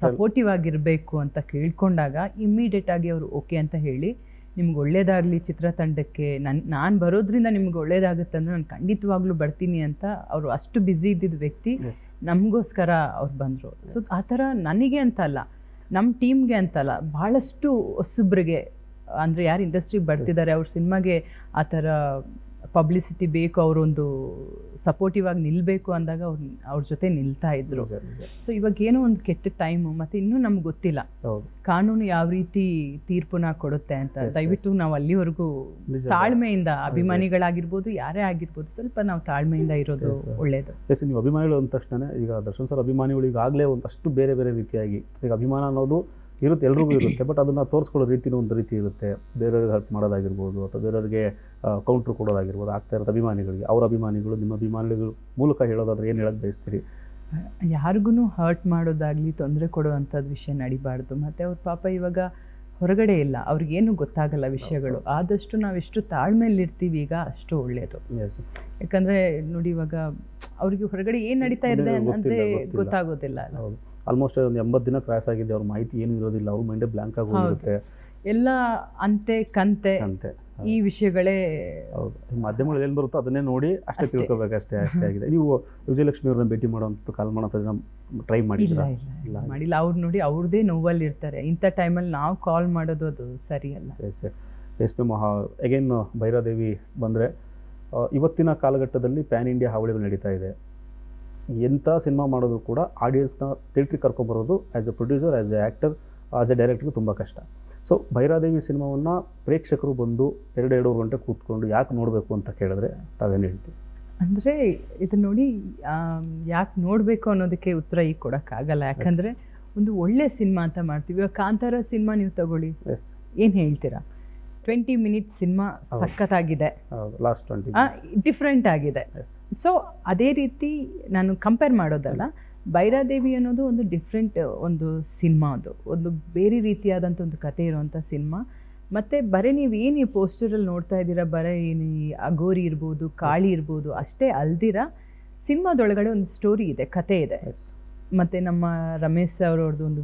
[SPEAKER 2] ಸಪೋರ್ಟಿವ್ ಆಗಿರಬೇಕು ಅಂತ ಕೇಳ್ಕೊಂಡಾಗ ಇಮ್ಮಿಡಿಯೇಟಾಗಿ ಅವರು ಓಕೆ ಅಂತ ಹೇಳಿ, ನಿಮ್ಗೆ ಒಳ್ಳೇದಾಗಲಿ ಚಿತ್ರತಂಡಕ್ಕೆ, ನಾನು ಬರೋದ್ರಿಂದ ನಿಮ್ಗೆ ಒಳ್ಳೇದಾಗುತ್ತೆ ಅಂದರೆ ನಾನು ಖಂಡಿತವಾಗ್ಲೂ ಬರ್ತೀನಿ ಅಂತ. ಅವರು ಅಷ್ಟು ಬ್ಯುಸಿ ಇದ್ದಿದ್ದ ವ್ಯಕ್ತಿ, ನಮಗೋಸ್ಕರ ಅವ್ರು ಬಂದರು. ಸೊ ಆ ಥರ ನನಗೆ ಅಂತಲ್ಲ, ನಮ್ಮ ಟೀಮ್ಗೆ ಅಂತಲ್ಲ, ಭಾಳಷ್ಟು ಹೊಸಬ್ರಿಗೆ, ಅಂದರೆ ಯಾರು ಇಂಡಸ್ಟ್ರಿಗೆ ಬರ್ತಿದ್ದಾರೆ ಅವ್ರ ಸಿನಿಮಾಗೆ ಆ ಥರ ಪಬ್ಲಿಸಿಟಿ ಬೇಕು, ಅವರೊಂದು ಸಪೋರ್ಟಿವ್ ಆಗಿ ನಿಲ್ಲಬೇಕು ಅಂದಾಗ ಅವ್ರ ಜೊತೆ ನಿಲ್ತಾ ಇದ್ರು. ಸೊ ಇವಾಗ ಏನೋ ಒಂದು ಕೆಟ್ಟ ಟೈಮು, ಮತ್ತು ಇನ್ನೂ ನಮ್ಗೆ ಗೊತ್ತಿಲ್ಲ ಕಾನೂನು ಯಾವ ರೀತಿ ತೀರ್ಪುನ ಕೊಡುತ್ತೆ ಅಂತ. ದಯವಿಟ್ಟು ನಾವು ಅಲ್ಲಿವರೆಗೂ ತಾಳ್ಮೆಯಿಂದ, ಅಭಿಮಾನಿಗಳಾಗಿರ್ಬೋದು ಯಾರೇ ಆಗಿರ್ಬೋದು, ಸ್ವಲ್ಪ ನಾವು ತಾಳ್ಮೆಯಿಂದ ಇರೋದು ಒಳ್ಳೆಯದು.
[SPEAKER 1] ಎಸ್, ನೀವು ಅಭಿಮಾನಿಗಳು ಅಂದ ತಕ್ಷಣ ಈಗ ದರ್ಶನ್ ಸರ್ ಅಭಿಮಾನಿಗಳು ಈಗಾಗಲೇ ಒಂದಷ್ಟು ಬೇರೆ ಬೇರೆ ರೀತಿಯಾಗಿ, ಈಗ ಅಭಿಮಾನ ಅನ್ನೋದು ಇರುತ್ತೆ, ಎಲ್ರಿಗೂ ಇರುತ್ತೆ, ಬಟ್ ಅದನ್ನು ತೋರಿಸ್ಕೊಳ್ಳೋ ರೀತಿನೂ ಒಂದು ರೀತಿ ಇರುತ್ತೆ. ಬೇರೆಯವ್ರಿಗೆ ಹೆಲ್ಪ್ ಮಾಡೋದಾಗಿರ್ಬೋದು ಅಥವಾ ಬೇರೆಯವ್ರಿಗೆ ಕೌಂಟ್ರ್ ಕೊಡೋದಾಗಿರ್ಬೋದು ಆಗ್ತಾ ಇರೋದು ಅಭಿಮಾನಿಗಳಿಗೆ. ಅವ್ರ ಅಭಿಮಾನಿಗಳು ನಿಮ್ಮ ಅಭಿಮಾನಿಗಳ ಮೂಲಕ ಹೇಳೋದಾದ್ರೆ ಏನು ಹೇಳೋಕ್ಕೆ ಬಯಸ್ತೀರಿ?
[SPEAKER 2] ಯಾರಿಗೂ ಹರ್ಟ್ ಮಾಡೋದಾಗಲಿ, ತೊಂದರೆ ಕೊಡುವಂಥದ್ದು ವಿಷಯ ನಡಿಬಾರ್ದು. ಮತ್ತು ಅವ್ರ ಪಾಪ ಇವಾಗ ಹೊರಗಡೆ ಇಲ್ಲ, ಅವ್ರಿಗೇನು ಗೊತ್ತಾಗಲ್ಲ ವಿಷಯಗಳು. ಆದಷ್ಟು ನಾವೆಷ್ಟು ತಾಳ್ಮೆಯಲ್ಲಿರ್ತೀವಿ ಈಗ ಅಷ್ಟು ಒಳ್ಳೆಯದು. ಯಾಕಂದರೆ ನೋಡಿ, ಇವಾಗ ಅವ್ರಿಗೆ ಹೊರಗಡೆ ಏನು ನಡೀತಾ ಇದೆ ಅನ್ನೋದೇ ಗೊತ್ತಾಗೋದಿಲ್ಲ.
[SPEAKER 1] ಆಲ್ಮೋಸ್ಟ್ ಒಂದು 80 ದಿನ ಕ್ರಾಸ್ ಆಗಿದೆ, ಅವ್ರ ಮಾಹಿತಿ ಏನೂ ಇರೋದಿಲ್ಲ, ಅವ್ರ ಮೈಂಡೇ ಬ್ಲ್ಯಾಂಕ್ ಆಗಿ ಹೋಗಿರುತ್ತೆ.
[SPEAKER 2] ಎಲ್ಲ ಅಂತೆ ಕಂತೆ ಈ ವಿಷಯಗಳೇ.
[SPEAKER 1] ಹೌದು, ಮಾಧ್ಯಮಗಳಲ್ಲಿ ಏನು ಬರುತ್ತೋ ಅದನ್ನೇ ನೋಡಿ ಅಷ್ಟೇ ತಿಳ್ಕೊಬೇಕು, ಅಷ್ಟೇ ಆಗಿದೆ. ನೀವು ವಿಜಯಲಕ್ಷ್ಮಿ ಅವ್ರನ್ನ ಭೇಟಿ ಮಾಡೋಂಥ ಕಾಲ್ ಮಾಡೋಂಥದ್ದು ಟ್ರೈ ಮಾಡಿಲ್ಲ?
[SPEAKER 2] ಮಾಡಿಲ್ಲ. ಅವ್ರು ನೋಡಿ ಅವ್ರದ್ದೇ ನೋವಲ್ಲಿ ಇರ್ತಾರೆ, ಇಂಥ ಟೈಮಲ್ಲಿ ನಾವು ಕಾಲ್ ಮಾಡೋದು ಅದು ಸರಿಯಲ್ಲ.
[SPEAKER 1] ಎಸ್ ಪಿ ಅಗೇನ್ ಭೈರಾದೇವಿ ಬಂದರೆ, ಇವತ್ತಿನ ಕಾಲಘಟ್ಟದಲ್ಲಿ ಪ್ಯಾನ್ ಇಂಡಿಯಾ ಹಾವಳಿಗಳು ನಡೀತಾ ಇದೆ. ಎಂಥ ಸಿನಿಮಾ ಮಾಡೋದು ಕೂಡ ಆಡಿಯನ್ಸ್ನ ಥಿಯೇಟ್ರಿಗೆ ಕರ್ಕೊಂಬರೋದು as a producer, as a actor, as a ಡೈರೆಕ್ಟರ್ಗೆ ತುಂಬ ಕಷ್ಟ. ಸೊ ಭೈರಾದೇವಿ ಸಿನಿಮಾವನ್ನು ಪ್ರೇಕ್ಷಕರು ಬಂದು 2-2.5 ಗಂಟೆ ಕೂತ್ಕೊಂಡು ಯಾಕೆ ನೋಡಬೇಕು ಅಂತ ಕೇಳಿದ್ರೆ ತಾವೇನು ಹೇಳ್ತೀವಿ?
[SPEAKER 2] ಅಂದರೆ ಇದು ನೋಡಿ ಯಾಕೆ ನೋಡಬೇಕು ಅನ್ನೋದಕ್ಕೆ ಉತ್ತರ ಈಗ ಕೊಡೋಕ್ಕಾಗಲ್ಲ. ಯಾಕಂದರೆ ಒಂದು ಒಳ್ಳೆ ಸಿನಿಮಾ ಅಂತ ಮಾಡ್ತೀವಿ. ಇವಾಗ ಕಾಂತಾರ ಸಿನಿಮಾ ನೀವು ತಗೊಳ್ಳಿ,
[SPEAKER 1] ಎಸ್
[SPEAKER 2] ಏನು ಹೇಳ್ತೀರಾ? 20 ಮಿನಿಟ್ಸ್ ಸಿನಿಮಾ ಸಖತ್ತಾಗಿದೆ,
[SPEAKER 1] ಲಾಸ್ಟ್ 20
[SPEAKER 2] ಡಿಫ್ರೆಂಟ್ ಆಗಿದೆ.
[SPEAKER 1] ಎಸ್
[SPEAKER 2] ಸೊ ಅದೇ ರೀತಿ ನಾನು ಕಂಪೇರ್ ಮಾಡೋದಲ್ಲ, ಭೈರಾದೇವಿ ಅನ್ನೋದು ಒಂದು ಡಿಫ್ರೆಂಟ್ ಒಂದು ಸಿನಿಮಾ, ಅದು ಒಂದು ಬೇರೆ ರೀತಿಯಾದಂಥ ಒಂದು ಕತೆ ಇರುವಂಥ ಸಿನಿಮಾ. ಮತ್ತು ಬರೀ ನೀವು ಏನು ಈ ಪೋಸ್ಟರಲ್ಲಿ ನೋಡ್ತಾ ಇದ್ದೀರಾ, ಬರೀ ಏನು ಈ ಅಗೋರಿ ಇರ್ಬೋದು, ಕಾಳಿ ಇರ್ಬೋದು ಅಷ್ಟೇ ಅಲ್ದಿರ ಸಿನಿಮಾದೊಳಗಡೆ ಒಂದು ಸ್ಟೋರಿ ಇದೆ, ಕತೆ ಇದೆ.
[SPEAKER 1] ಎಸ್
[SPEAKER 2] ಮತ್ತು ನಮ್ಮ ರಮೇಶ್ ಅವರವ್ರದ್ದು ಒಂದು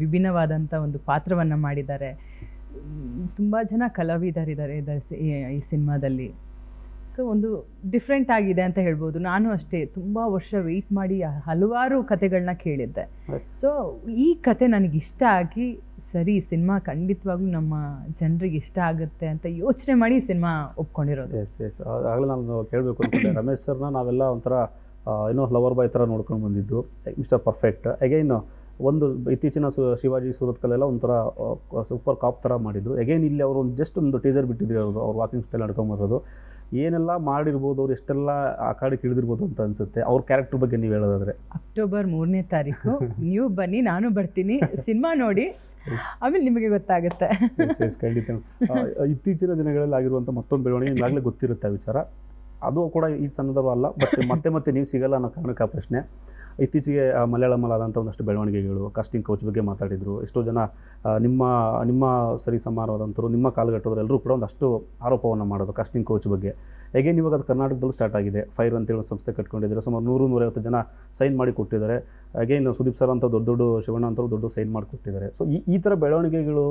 [SPEAKER 2] ವಿಭಿನ್ನವಾದಂಥ ಒಂದು ಪಾತ್ರವನ್ನು ಮಾಡಿದ್ದಾರೆ. ತುಂಬ ಜನ ಕಲಾವಿದರಿದ್ದಾರೆ ಈ ಸಿನಿಮಾದಲ್ಲಿ. ಸೊ ಒಂದು ಡಿಫ್ರೆಂಟ್ ಆಗಿದೆ ಅಂತ ಹೇಳ್ಬೋದು. ನಾನು ಅಷ್ಟೇ ತುಂಬ ವರ್ಷ ವೆಯ್ಟ್ ಮಾಡಿ ಹಲವಾರು ಕತೆಗಳನ್ನ ಕೇಳಿದ್ದೆ. ಸೊ ಈ ಕತೆ ನನಗೆ ಇಷ್ಟ ಆಗಿ, ಸರಿ ಸಿನಿಮಾ ಖಂಡಿತವಾಗ್ಲೂ ನಮ್ಮ ಜನರಿಗೆ ಇಷ್ಟ ಆಗುತ್ತೆ ಅಂತ ಯೋಚನೆ ಮಾಡಿ ಸಿನಿಮಾ ಒಪ್ಕೊಂಡಿರೋದು.
[SPEAKER 1] ಎಸ್ ಎಸ್ ಆಗಲೇ ನಾನು ಕೇಳಬೇಕು ಅಂದ್ಕೊಂಡೆ. ರಮೇಶ್ ಸರ್ನ ನಾವೆಲ್ಲ ಒಂಥರ ಏನೋ ಲವರ್ ಬಾಯ್ ಥರ ನೋಡ್ಕೊಂಡು ಬಂದಿದ್ದು, ಮಿಸ್ಟರ್ ಪರ್ಫೆಕ್ಟ್. ಅಗೈನ್ ಒಂದು ಇತ್ತೀಚಿನ ಶಿವಾಜಿ ಸೂರತ್ಕಲ್ಲೆಲ್ಲ ಒಂಥರ ಸೂಪರ್ ಕಾಪ್ ಥರ ಮಾಡಿದ್ರು. ಅಗೈನ್ ಇಲ್ಲಿ ಅವರು ಜಸ್ಟ್ ಒಂದು ಟೀಸರ್ ಬಿಟ್ಟಿದ್ರು, ಅವ್ರು ವಾಕಿಂಗ್ ಸ್ಟೈಲ್ ನಡ್ಕೊಂಬರೋದು, ಏನೆಲ್ಲ ಮಾಡಿರ್ಬೋದು, ಅವ್ರು ಎಷ್ಟೆಲ್ಲ ಆ ಕಾಡಿಗೆ ಇಳಿದಿರ್ಬೋದು ಅಂತ ಅನಿಸುತ್ತೆ. ಅವ್ರ ಕ್ಯಾರೆಕ್ಟರ್ ಬಗ್ಗೆ ನೀವು ಹೇಳೋದಾದರೆ
[SPEAKER 2] ಅಕ್ಟೋಬರ್ 3ನೇ ತಾರೀಕು ನೀವು ಬನ್ನಿ, ನಾನು ಬರ್ತೀನಿ, ಸಿನಿಮಾ ನೋಡಿ, ಆಮೇಲೆ ನಿಮಗೆ ಗೊತ್ತಾಗುತ್ತೆ.
[SPEAKER 1] ಎಸ್ ಖಂಡಿತ. ಇತ್ತೀಚಿನ ದಿನಗಳಲ್ಲಿ ಆಗಿರುವಂಥ ಮತ್ತೊಂದು ಬೆಳವಣಿಗೆ ಈಗಾಗಲೇ ಗೊತ್ತಿರುತ್ತೆ ಆ ವಿಚಾರ. ಅದು ಕೂಡ ಈ ಸಂದರ್ಭ ಅಲ್ಲ, ಬಟ್ ಮತ್ತೆ ನೀವು ಸಿಗಲ್ಲ ಅನ್ನೋ ಕಾರಣಕ್ಕೆ ಆ ಪ್ರಶ್ನೆ. ಇತ್ತೀಚೆಗೆ ಮಲಯಾಳಮಲ್ಲಾದಂಥ ಒಂದಷ್ಟು ಬೆಳವಣಿಗೆಗಳು, ಕಾಸ್ಟಿಂಗ್ ಕೌಚ್ ಬಗ್ಗೆ ಮಾತಾಡಿದರು. ಎಷ್ಟೋ ಜನ ನಿಮ್ಮ ಸರಿ ಸಮಾನವಾದಂಥವ್ರು, ನಿಮ್ಮ ಕಾಲಘಟ್ಟದವರು ಎಲ್ಲರೂ ಕೂಡ ಒಂದಷ್ಟು ಆರೋಪವನ್ನು ಮಾಡೋದು ಕಾಸ್ಟಿಂಗ್ ಕೌಚ್ ಬಗ್ಗೆ. ಹೇಗೇನು ಇವಾಗ ಅದು ಕರ್ನಾಟಕದಲ್ಲೂ ಸ್ಟಾರ್ಟ್ ಆಗಿದೆ. ಫೈರ್ ಅಂತೇಳಿ ಒಂದು ಸಂಸ್ಥೆ ಕಟ್ಕೊಂಡಿದ್ದಾರೆ, ಸುಮಾರು 100-150 ಜನ ಸೈನ್ ಮಾಡಿ ಕೊಟ್ಟಿದ್ದಾರೆ. ಅಗೇನ್ ಸುದೀಪ್ ಸರ್ ಅಂತ ದೊಡ್ಡ ಶಿವಣ್ಣ ಅಂತವ್ರು ದೊಡ್ಡ ಸೈನ್ ಮಾಡಿ ಕೊಟ್ಟಿದ್ದಾರೆ. ಸೊ ಈ ಥರ ಬೆಳವಣಿಗೆಗಳು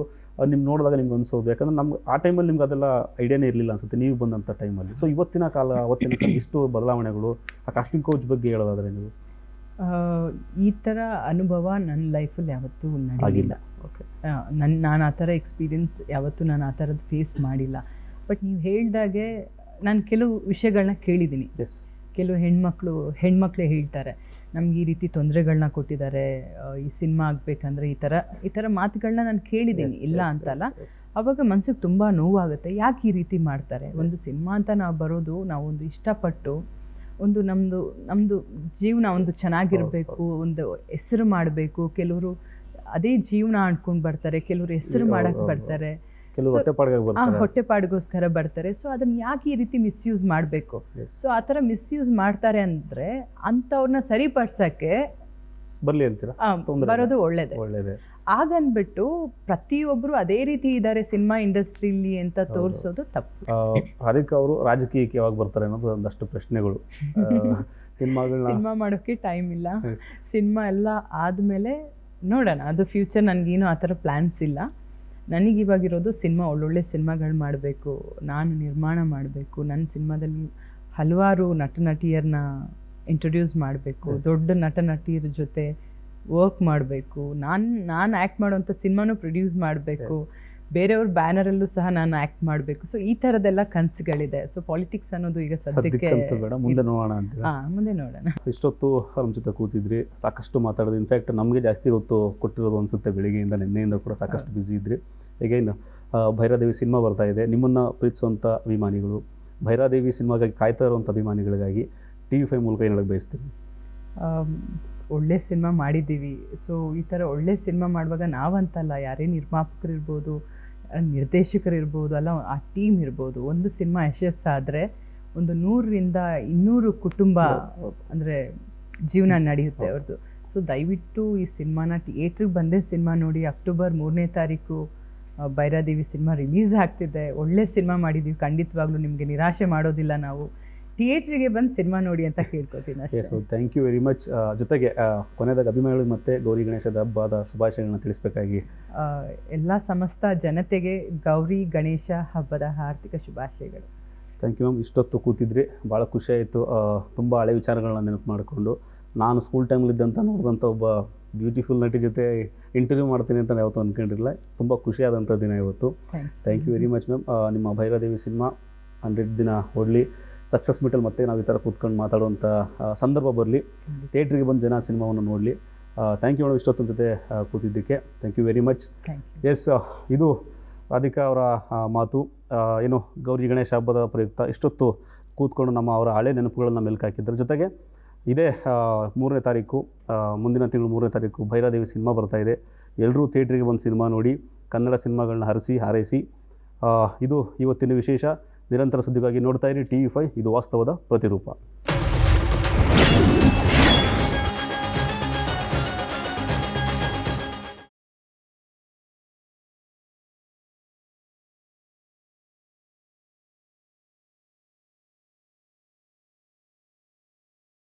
[SPEAKER 1] ನಿಮ್ಗೆ ನೋಡಿದಾಗ ನಿಮ್ಗೆ ಅನಿಸೋದು, ಯಾಕಂದರೆ ನಮ್ಗೆ ಆ ಟೈಮಲ್ಲಿ ನಿಮ್ಗೆ ಅದೆಲ್ಲ ಐಡಿಯಾನೇ ಇರಲಿಲ್ಲ ಅನಿಸುತ್ತೆ ನೀವು ಬಂದಂಥ ಟೈಮಲ್ಲಿ. ಸೊ ಅವತ್ತಿನ ಕಾಲ ಇಷ್ಟು ಬದಲಾವಣೆಗಳು, ಆ ಕಾಸ್ಟಿಂಗ್ ಕೌಚ್ ಬಗ್ಗೆ ಹೇಳೋದಾದರೆ ನೀವು?
[SPEAKER 2] ಈ ಥರ ಅನುಭವ ನನ್ನ ಲೈಫಲ್ಲಿ ಯಾವತ್ತೂ
[SPEAKER 1] ಆಗಿಲ್ಲ.
[SPEAKER 2] ಓಕೆ, ನಾನು ಆ ಥರ ಎಕ್ಸ್ಪೀರಿಯನ್ಸ್ ಯಾವತ್ತೂ ನಾನು ಆ ಥರದ್ದು ಫೇಸ್ ಮಾಡಿಲ್ಲ. ಬಟ್ ನೀವು ಹೇಳ್ದಾಗೆ ನಾನು ಕೆಲವು ವಿಷಯಗಳನ್ನ ಕೇಳಿದ್ದೀನಿ.
[SPEAKER 1] ಎಸ್,
[SPEAKER 2] ಕೆಲವು ಹೆಣ್ಮಕ್ಳೇ ಹೇಳ್ತಾರೆ, ನಮ್ಗೆ ಈ ರೀತಿ ತೊಂದರೆಗಳನ್ನ ಕೊಟ್ಟಿದ್ದಾರೆ, ಈ ಸಿನಿಮಾ ಆಗಬೇಕಂದ್ರೆ ಈ ಥರ ಮಾತುಗಳನ್ನ ನಾನು ಕೇಳಿದ್ದೀನಿ, ಇಲ್ಲ ಅಂತಲ್ಲ. ಆವಾಗ ಮನ್ಸಿಗೆ ತುಂಬ ನೋವಾಗುತ್ತೆ. ಯಾಕೆ ಈ ರೀತಿ ಮಾಡ್ತಾರೆ? ಒಂದು ಸಿನಿಮಾ ಅಂತ ನಾವು ಬರೋದು, ನಾವು ಒಂದು ಇಷ್ಟಪಟ್ಟು ಒಂದು ನಮ್ಮದು ಜೀವನ ಒಂದು ಚೆನ್ನಾಗಿರಬೇಕು, ಒಂದು ಹೆಸರು ಮಾಡಬೇಕು. ಕೆಲವರು ಅದೇ ಜೀವನ ಅಂದ್ಕೊಂಡು ಬರ್ತಾರೆ, ಕೆಲವರು ಹೆಸರು ಮಾಡೋಕ್ಕೆ ಬರ್ತಾರೆ, ಹೊಟ್ಟೆಪಾಡಿಗೋಸ್ಕರ ಬರ್ತಾರೆ. ಸೊ ಅದನ್ನು ಯಾಕೆ ಈ ರೀತಿ ಮಿಸ್ಯೂಸ್ ಮಾಡಬೇಕು? ಸೊ ಆ ಥರ ಮಿಸ್ಯೂಸ್ ಮಾಡ್ತಾರೆ ಅಂದರೆ ಅಂಥವ್ರನ್ನ ಸರಿಪಡ್ಸೋಕ್ಕೆ
[SPEAKER 1] ಬರಲಿ ಅಂತೀರಾ?
[SPEAKER 2] ಬರೋದು ಒಳ್ಳೇದೇ. ಹಾಗನ್ಬಿಟ್ಟು ಪ್ರತಿಯೊಬ್ಬರು ಅದೇ ರೀತಿ ಇದ್ದಾರೆ ಸಿನಿಮಾ ಇಂಡಸ್ಟ್ರಿಲಿ ಅಂತ ತೋರಿಸೋದು ತಪ್ಪು.
[SPEAKER 1] ಅದಕ್ಕೆ ಅವರು ರಾಜಕೀಯಕ್ಕೆ ಯಾವಾಗ ಬರ್ತಾರೆ ಅನ್ನೋದು ಒಂದಷ್ಟು ಪ್ರಶ್ನೆಗಳು. ಸಿನಿಮಾ
[SPEAKER 2] ಮಾಡೋಕ್ಕೆ ಟೈಮ್ ಇಲ್ಲ, ಸಿನಿಮಾ ಎಲ್ಲ ಆದಮೇಲೆ ನೋಡೋಣ, ಅದು ಫ್ಯೂಚರ್. ನನಗೇನು ಆ ಥರ ಪ್ಲ್ಯಾನ್ಸ್ ಇಲ್ಲ. ನನಗಿವಾಗಿರೋದು ಸಿನಿಮಾ, ಒಳ್ಳೊಳ್ಳೆ ಸಿನಿಮಾಗಳು ಮಾಡಬೇಕು, ನಾನು ನಿರ್ಮಾಣ ಮಾಡಬೇಕು, ನನ್ನ ಸಿನಿಮಾದಲ್ಲಿ ಹಲವಾರು ನಟಿಯರನ್ನ ಇಂಟ್ರೊಡ್ಯೂಸ್ ಮಾಡಬೇಕು, ದೊಡ್ಡ ನಟಿಯರ ಜೊತೆ ವರ್ಕ್ ಮಾಡಬೇಕು, ನಾನು ಆ್ಯಕ್ಟ್ ಮಾಡೋವಂಥ ಸಿನಿಮಾನೂ ಪ್ರೊಡ್ಯೂಸ್ ಮಾಡಬೇಕು, ಬೇರೆಯವ್ರ ಬ್ಯಾನರಲ್ಲೂ ಸಹ ನಾನು ಆ್ಯಕ್ಟ್ ಮಾಡಬೇಕು. ಸೊ ಈ ಥರದ್ದೆಲ್ಲ ಕನಸುಗಳಿದೆ. ಸೊ ಪಾಲಿಟಿಕ್ಸ್ ಅನ್ನೋದು ಈಗ ಸದ್ಯಕ್ಕೆ
[SPEAKER 1] ಮುಂದೆ ನೋಡೋಣ ಅಂತ.
[SPEAKER 2] ಮುಂದೆ ನೋಡೋಣ.
[SPEAKER 1] ಇಷ್ಟೊತ್ತು ನಮ್ಮ ಜೊತೆ ಕೂತಿದ್ರಿ, ಸಾಕಷ್ಟು ಮಾತಾಡೋದು. ಇನ್ಫ್ಯಾಕ್ಟ್ ನಮಗೆ ಜಾಸ್ತಿ ಹೊತ್ತು ಕೊಟ್ಟಿರೋದು ಅನಿಸುತ್ತೆ. ಬೆಳಿಗ್ಗೆಯಿಂದ ನಿನ್ನೆಯಿಂದ ಕೂಡ ಸಾಕಷ್ಟು ಬ್ಯುಸಿ ಇದ್ರಿ. ಹೇಗೇನ್ ಭೈರಾದೇವಿ ಸಿನಿಮಾ ಬರ್ತಾ ಇದೆ, ನಿಮ್ಮನ್ನು ಪ್ರೀತಿಸುವಂಥ ಅಭಿಮಾನಿಗಳು, ಭೈರಾದೇವಿ ಸಿನಿಮಾಗಾಗಿ ಕಾಯ್ತಾ ಇರುವಂಥ ಅಭಿಮಾನಿಗಳಿಗಾಗಿ TV5 ಮೂಲಕ ಏನು ಹೇಳಕ್ಕೆ ಬಯಸ್ತೀರಿ?
[SPEAKER 2] ಒಳ್ಳೆ ಸಿನಿಮಾ ಮಾಡಿದ್ದೀವಿ. ಸೊ ಈ ಥರ ಒಳ್ಳೆ ಸಿನಿಮಾ ಮಾಡುವಾಗ ನಾವಂತಲ್ಲ, ಯಾರೇ ನಿರ್ಮಾಪಕರಿರ್ಬೋದು, ನಿರ್ದೇಶಕರಿರ್ಬೋದು, ಅಲ್ಲ ಆ ಟೀಮ್ ಇರ್ಬೋದು, ಒಂದು ಸಿನಿಮಾ ಯಶಸ್ಸಾದರೆ ಒಂದು 100-200 ಕುಟುಂಬ ಅಂದರೆ ಜೀವನ ನಡೆಯುತ್ತೆ ಅವ್ರದ್ದು. ಸೊ ದಯವಿಟ್ಟು ಈ ಸಿನಿಮಾನ ಥಿಯೇಟ್ರಿಗೆ ಬಂದೇ ಸಿನಿಮಾ ನೋಡಿ. ಅಕ್ಟೋಬರ್ 3ನೇ ತಾರೀಕು ಭೈರಾದೇವಿ ಸಿನಿಮಾ ರಿಲೀಸ್ ಆಗ್ತಿದೆ. ಒಳ್ಳೆ ಸಿನಿಮಾ ಮಾಡಿದ್ದೀವಿ, ಖಂಡಿತವಾಗ್ಲೂ ನಿಮಗೆ ನಿರಾಶೆ ಮಾಡೋದಿಲ್ಲ ನಾವು. ಥಿಯೇಟ್ರಿಗೆ ಬಂದು ಸಿನಿಮಾ ನೋಡಿ ಅಂತ ಕೇಳ್ಕೊತೀನಿ ಅಷ್ಟೇ.
[SPEAKER 1] So thank you very much. ಜೊತೆಗೆ ಕೊನೆಯದಾಗ ಅಭಿಮಾನಿಗಳಿಗೆ ಮತ್ತೆ ಗೌರಿ ಗಣೇಶದ ಹಬ್ಬದ ಶುಭಾಶಯಗಳನ್ನ ತಿಳಿಸ್ಬೇಕಾಗಿ.
[SPEAKER 2] ಎಲ್ಲ ಸಮಸ್ತ ಜನತೆಗೆ ಗೌರಿ ಗಣೇಶ ಹಬ್ಬದ ಹಾರ್ದಿಕ ಶುಭಾಶಯಗಳು.
[SPEAKER 1] Thank you ma'am. ಇಷ್ಟೊತ್ತು ಕೂತಿದ್ರಿ, ಭಾಳ ಖುಷಿಯಾಯಿತು. ತುಂಬ ಹಳೆ ವಿಚಾರಗಳನ್ನ ನೆನಪು ಮಾಡಿಕೊಂಡು, ನಾನು ಸ್ಕೂಲ್ ಟೈಮಲ್ಲಿದ್ದಂಥ ನೋಡಿದಂಥ ಒಬ್ಬ ಬ್ಯೂಟಿಫುಲ್ ನಟಿ ಜೊತೆ ಇಂಟರ್ವ್ಯೂ ಮಾಡ್ತೀನಿ ಅಂತ ಯಾವತ್ತೂ ಅಂದ್ಕೊಂಡಿರಲಿಲ್ಲ. ತುಂಬ ಖುಷಿಯಾದಂಥ ದಿನ ಇವತ್ತು. Thank you very much ma'am. ನಿಮ್ಮ ಭೈರಾದೇವಿ ಸಿನಿಮಾ 100 ದಿನ ಓಡಲಿ, ಸಕ್ಸಸ್ ಮೀಟಲ್ಲಿ ಮತ್ತೆ ನಾವು ಈ ಥರ ಕೂತ್ಕೊಂಡು ಮಾತಾಡುವಂಥ ಸಂದರ್ಭ ಬರಲಿ, ಥಿಯೇಟ್ರಿಗೆ ಬಂದು ಜನ ಸಿನಿಮಾವನ್ನು ನೋಡಲಿ. ಥ್ಯಾಂಕ್ ಯು ಮೇಡಮ್, ಇಷ್ಟೊತ್ತಿನ ಜೊತೆ ಕೂತಿದ್ದಕ್ಕೆ. Thank you very much. Yes, ಇದು ರಾಧಿಕಾ ಅವರ ಮಾತು. ಏನು ಗೌರಿ ಗಣೇಶ ಹಬ್ಬದ ಪ್ರಯುಕ್ತ ಇಷ್ಟೊತ್ತು ಕೂತ್ಕೊಂಡು ಅವರ ಹಳೆ ನೆನಪುಗಳನ್ನ ಮೆಲುಕು ಹಾಕಿದ್ದಾರೆ. ಜೊತೆಗೆ ಇದೇ 3ನೇ ತಾರೀಕು, ಮುಂದಿನ ತಿಂಗಳು 3ನೇ ತಾರೀಕು ಭೈರಾದೇವಿ ಸಿನಿಮಾ ಬರ್ತಾಯಿದೆ. ಎಲ್ಲರೂ ಥಿಯೇಟ್ರಿಗೆ ಬಂದು ಸಿನಿಮಾ ನೋಡಿ ಕನ್ನಡ ಸಿನಿಮಾಗಳನ್ನ ಹಾರೈಸಿ. ಇದು ಇವತ್ತಿನ ವಿಶೇಷ. ನಿರಂತರ ಸುದ್ದಿಗಾಗಿ ನೋಡ್ತಾ ಇರಿ TV5, ಇದು ವಾಸ್ತವದ ಪ್ರತಿರೂಪ.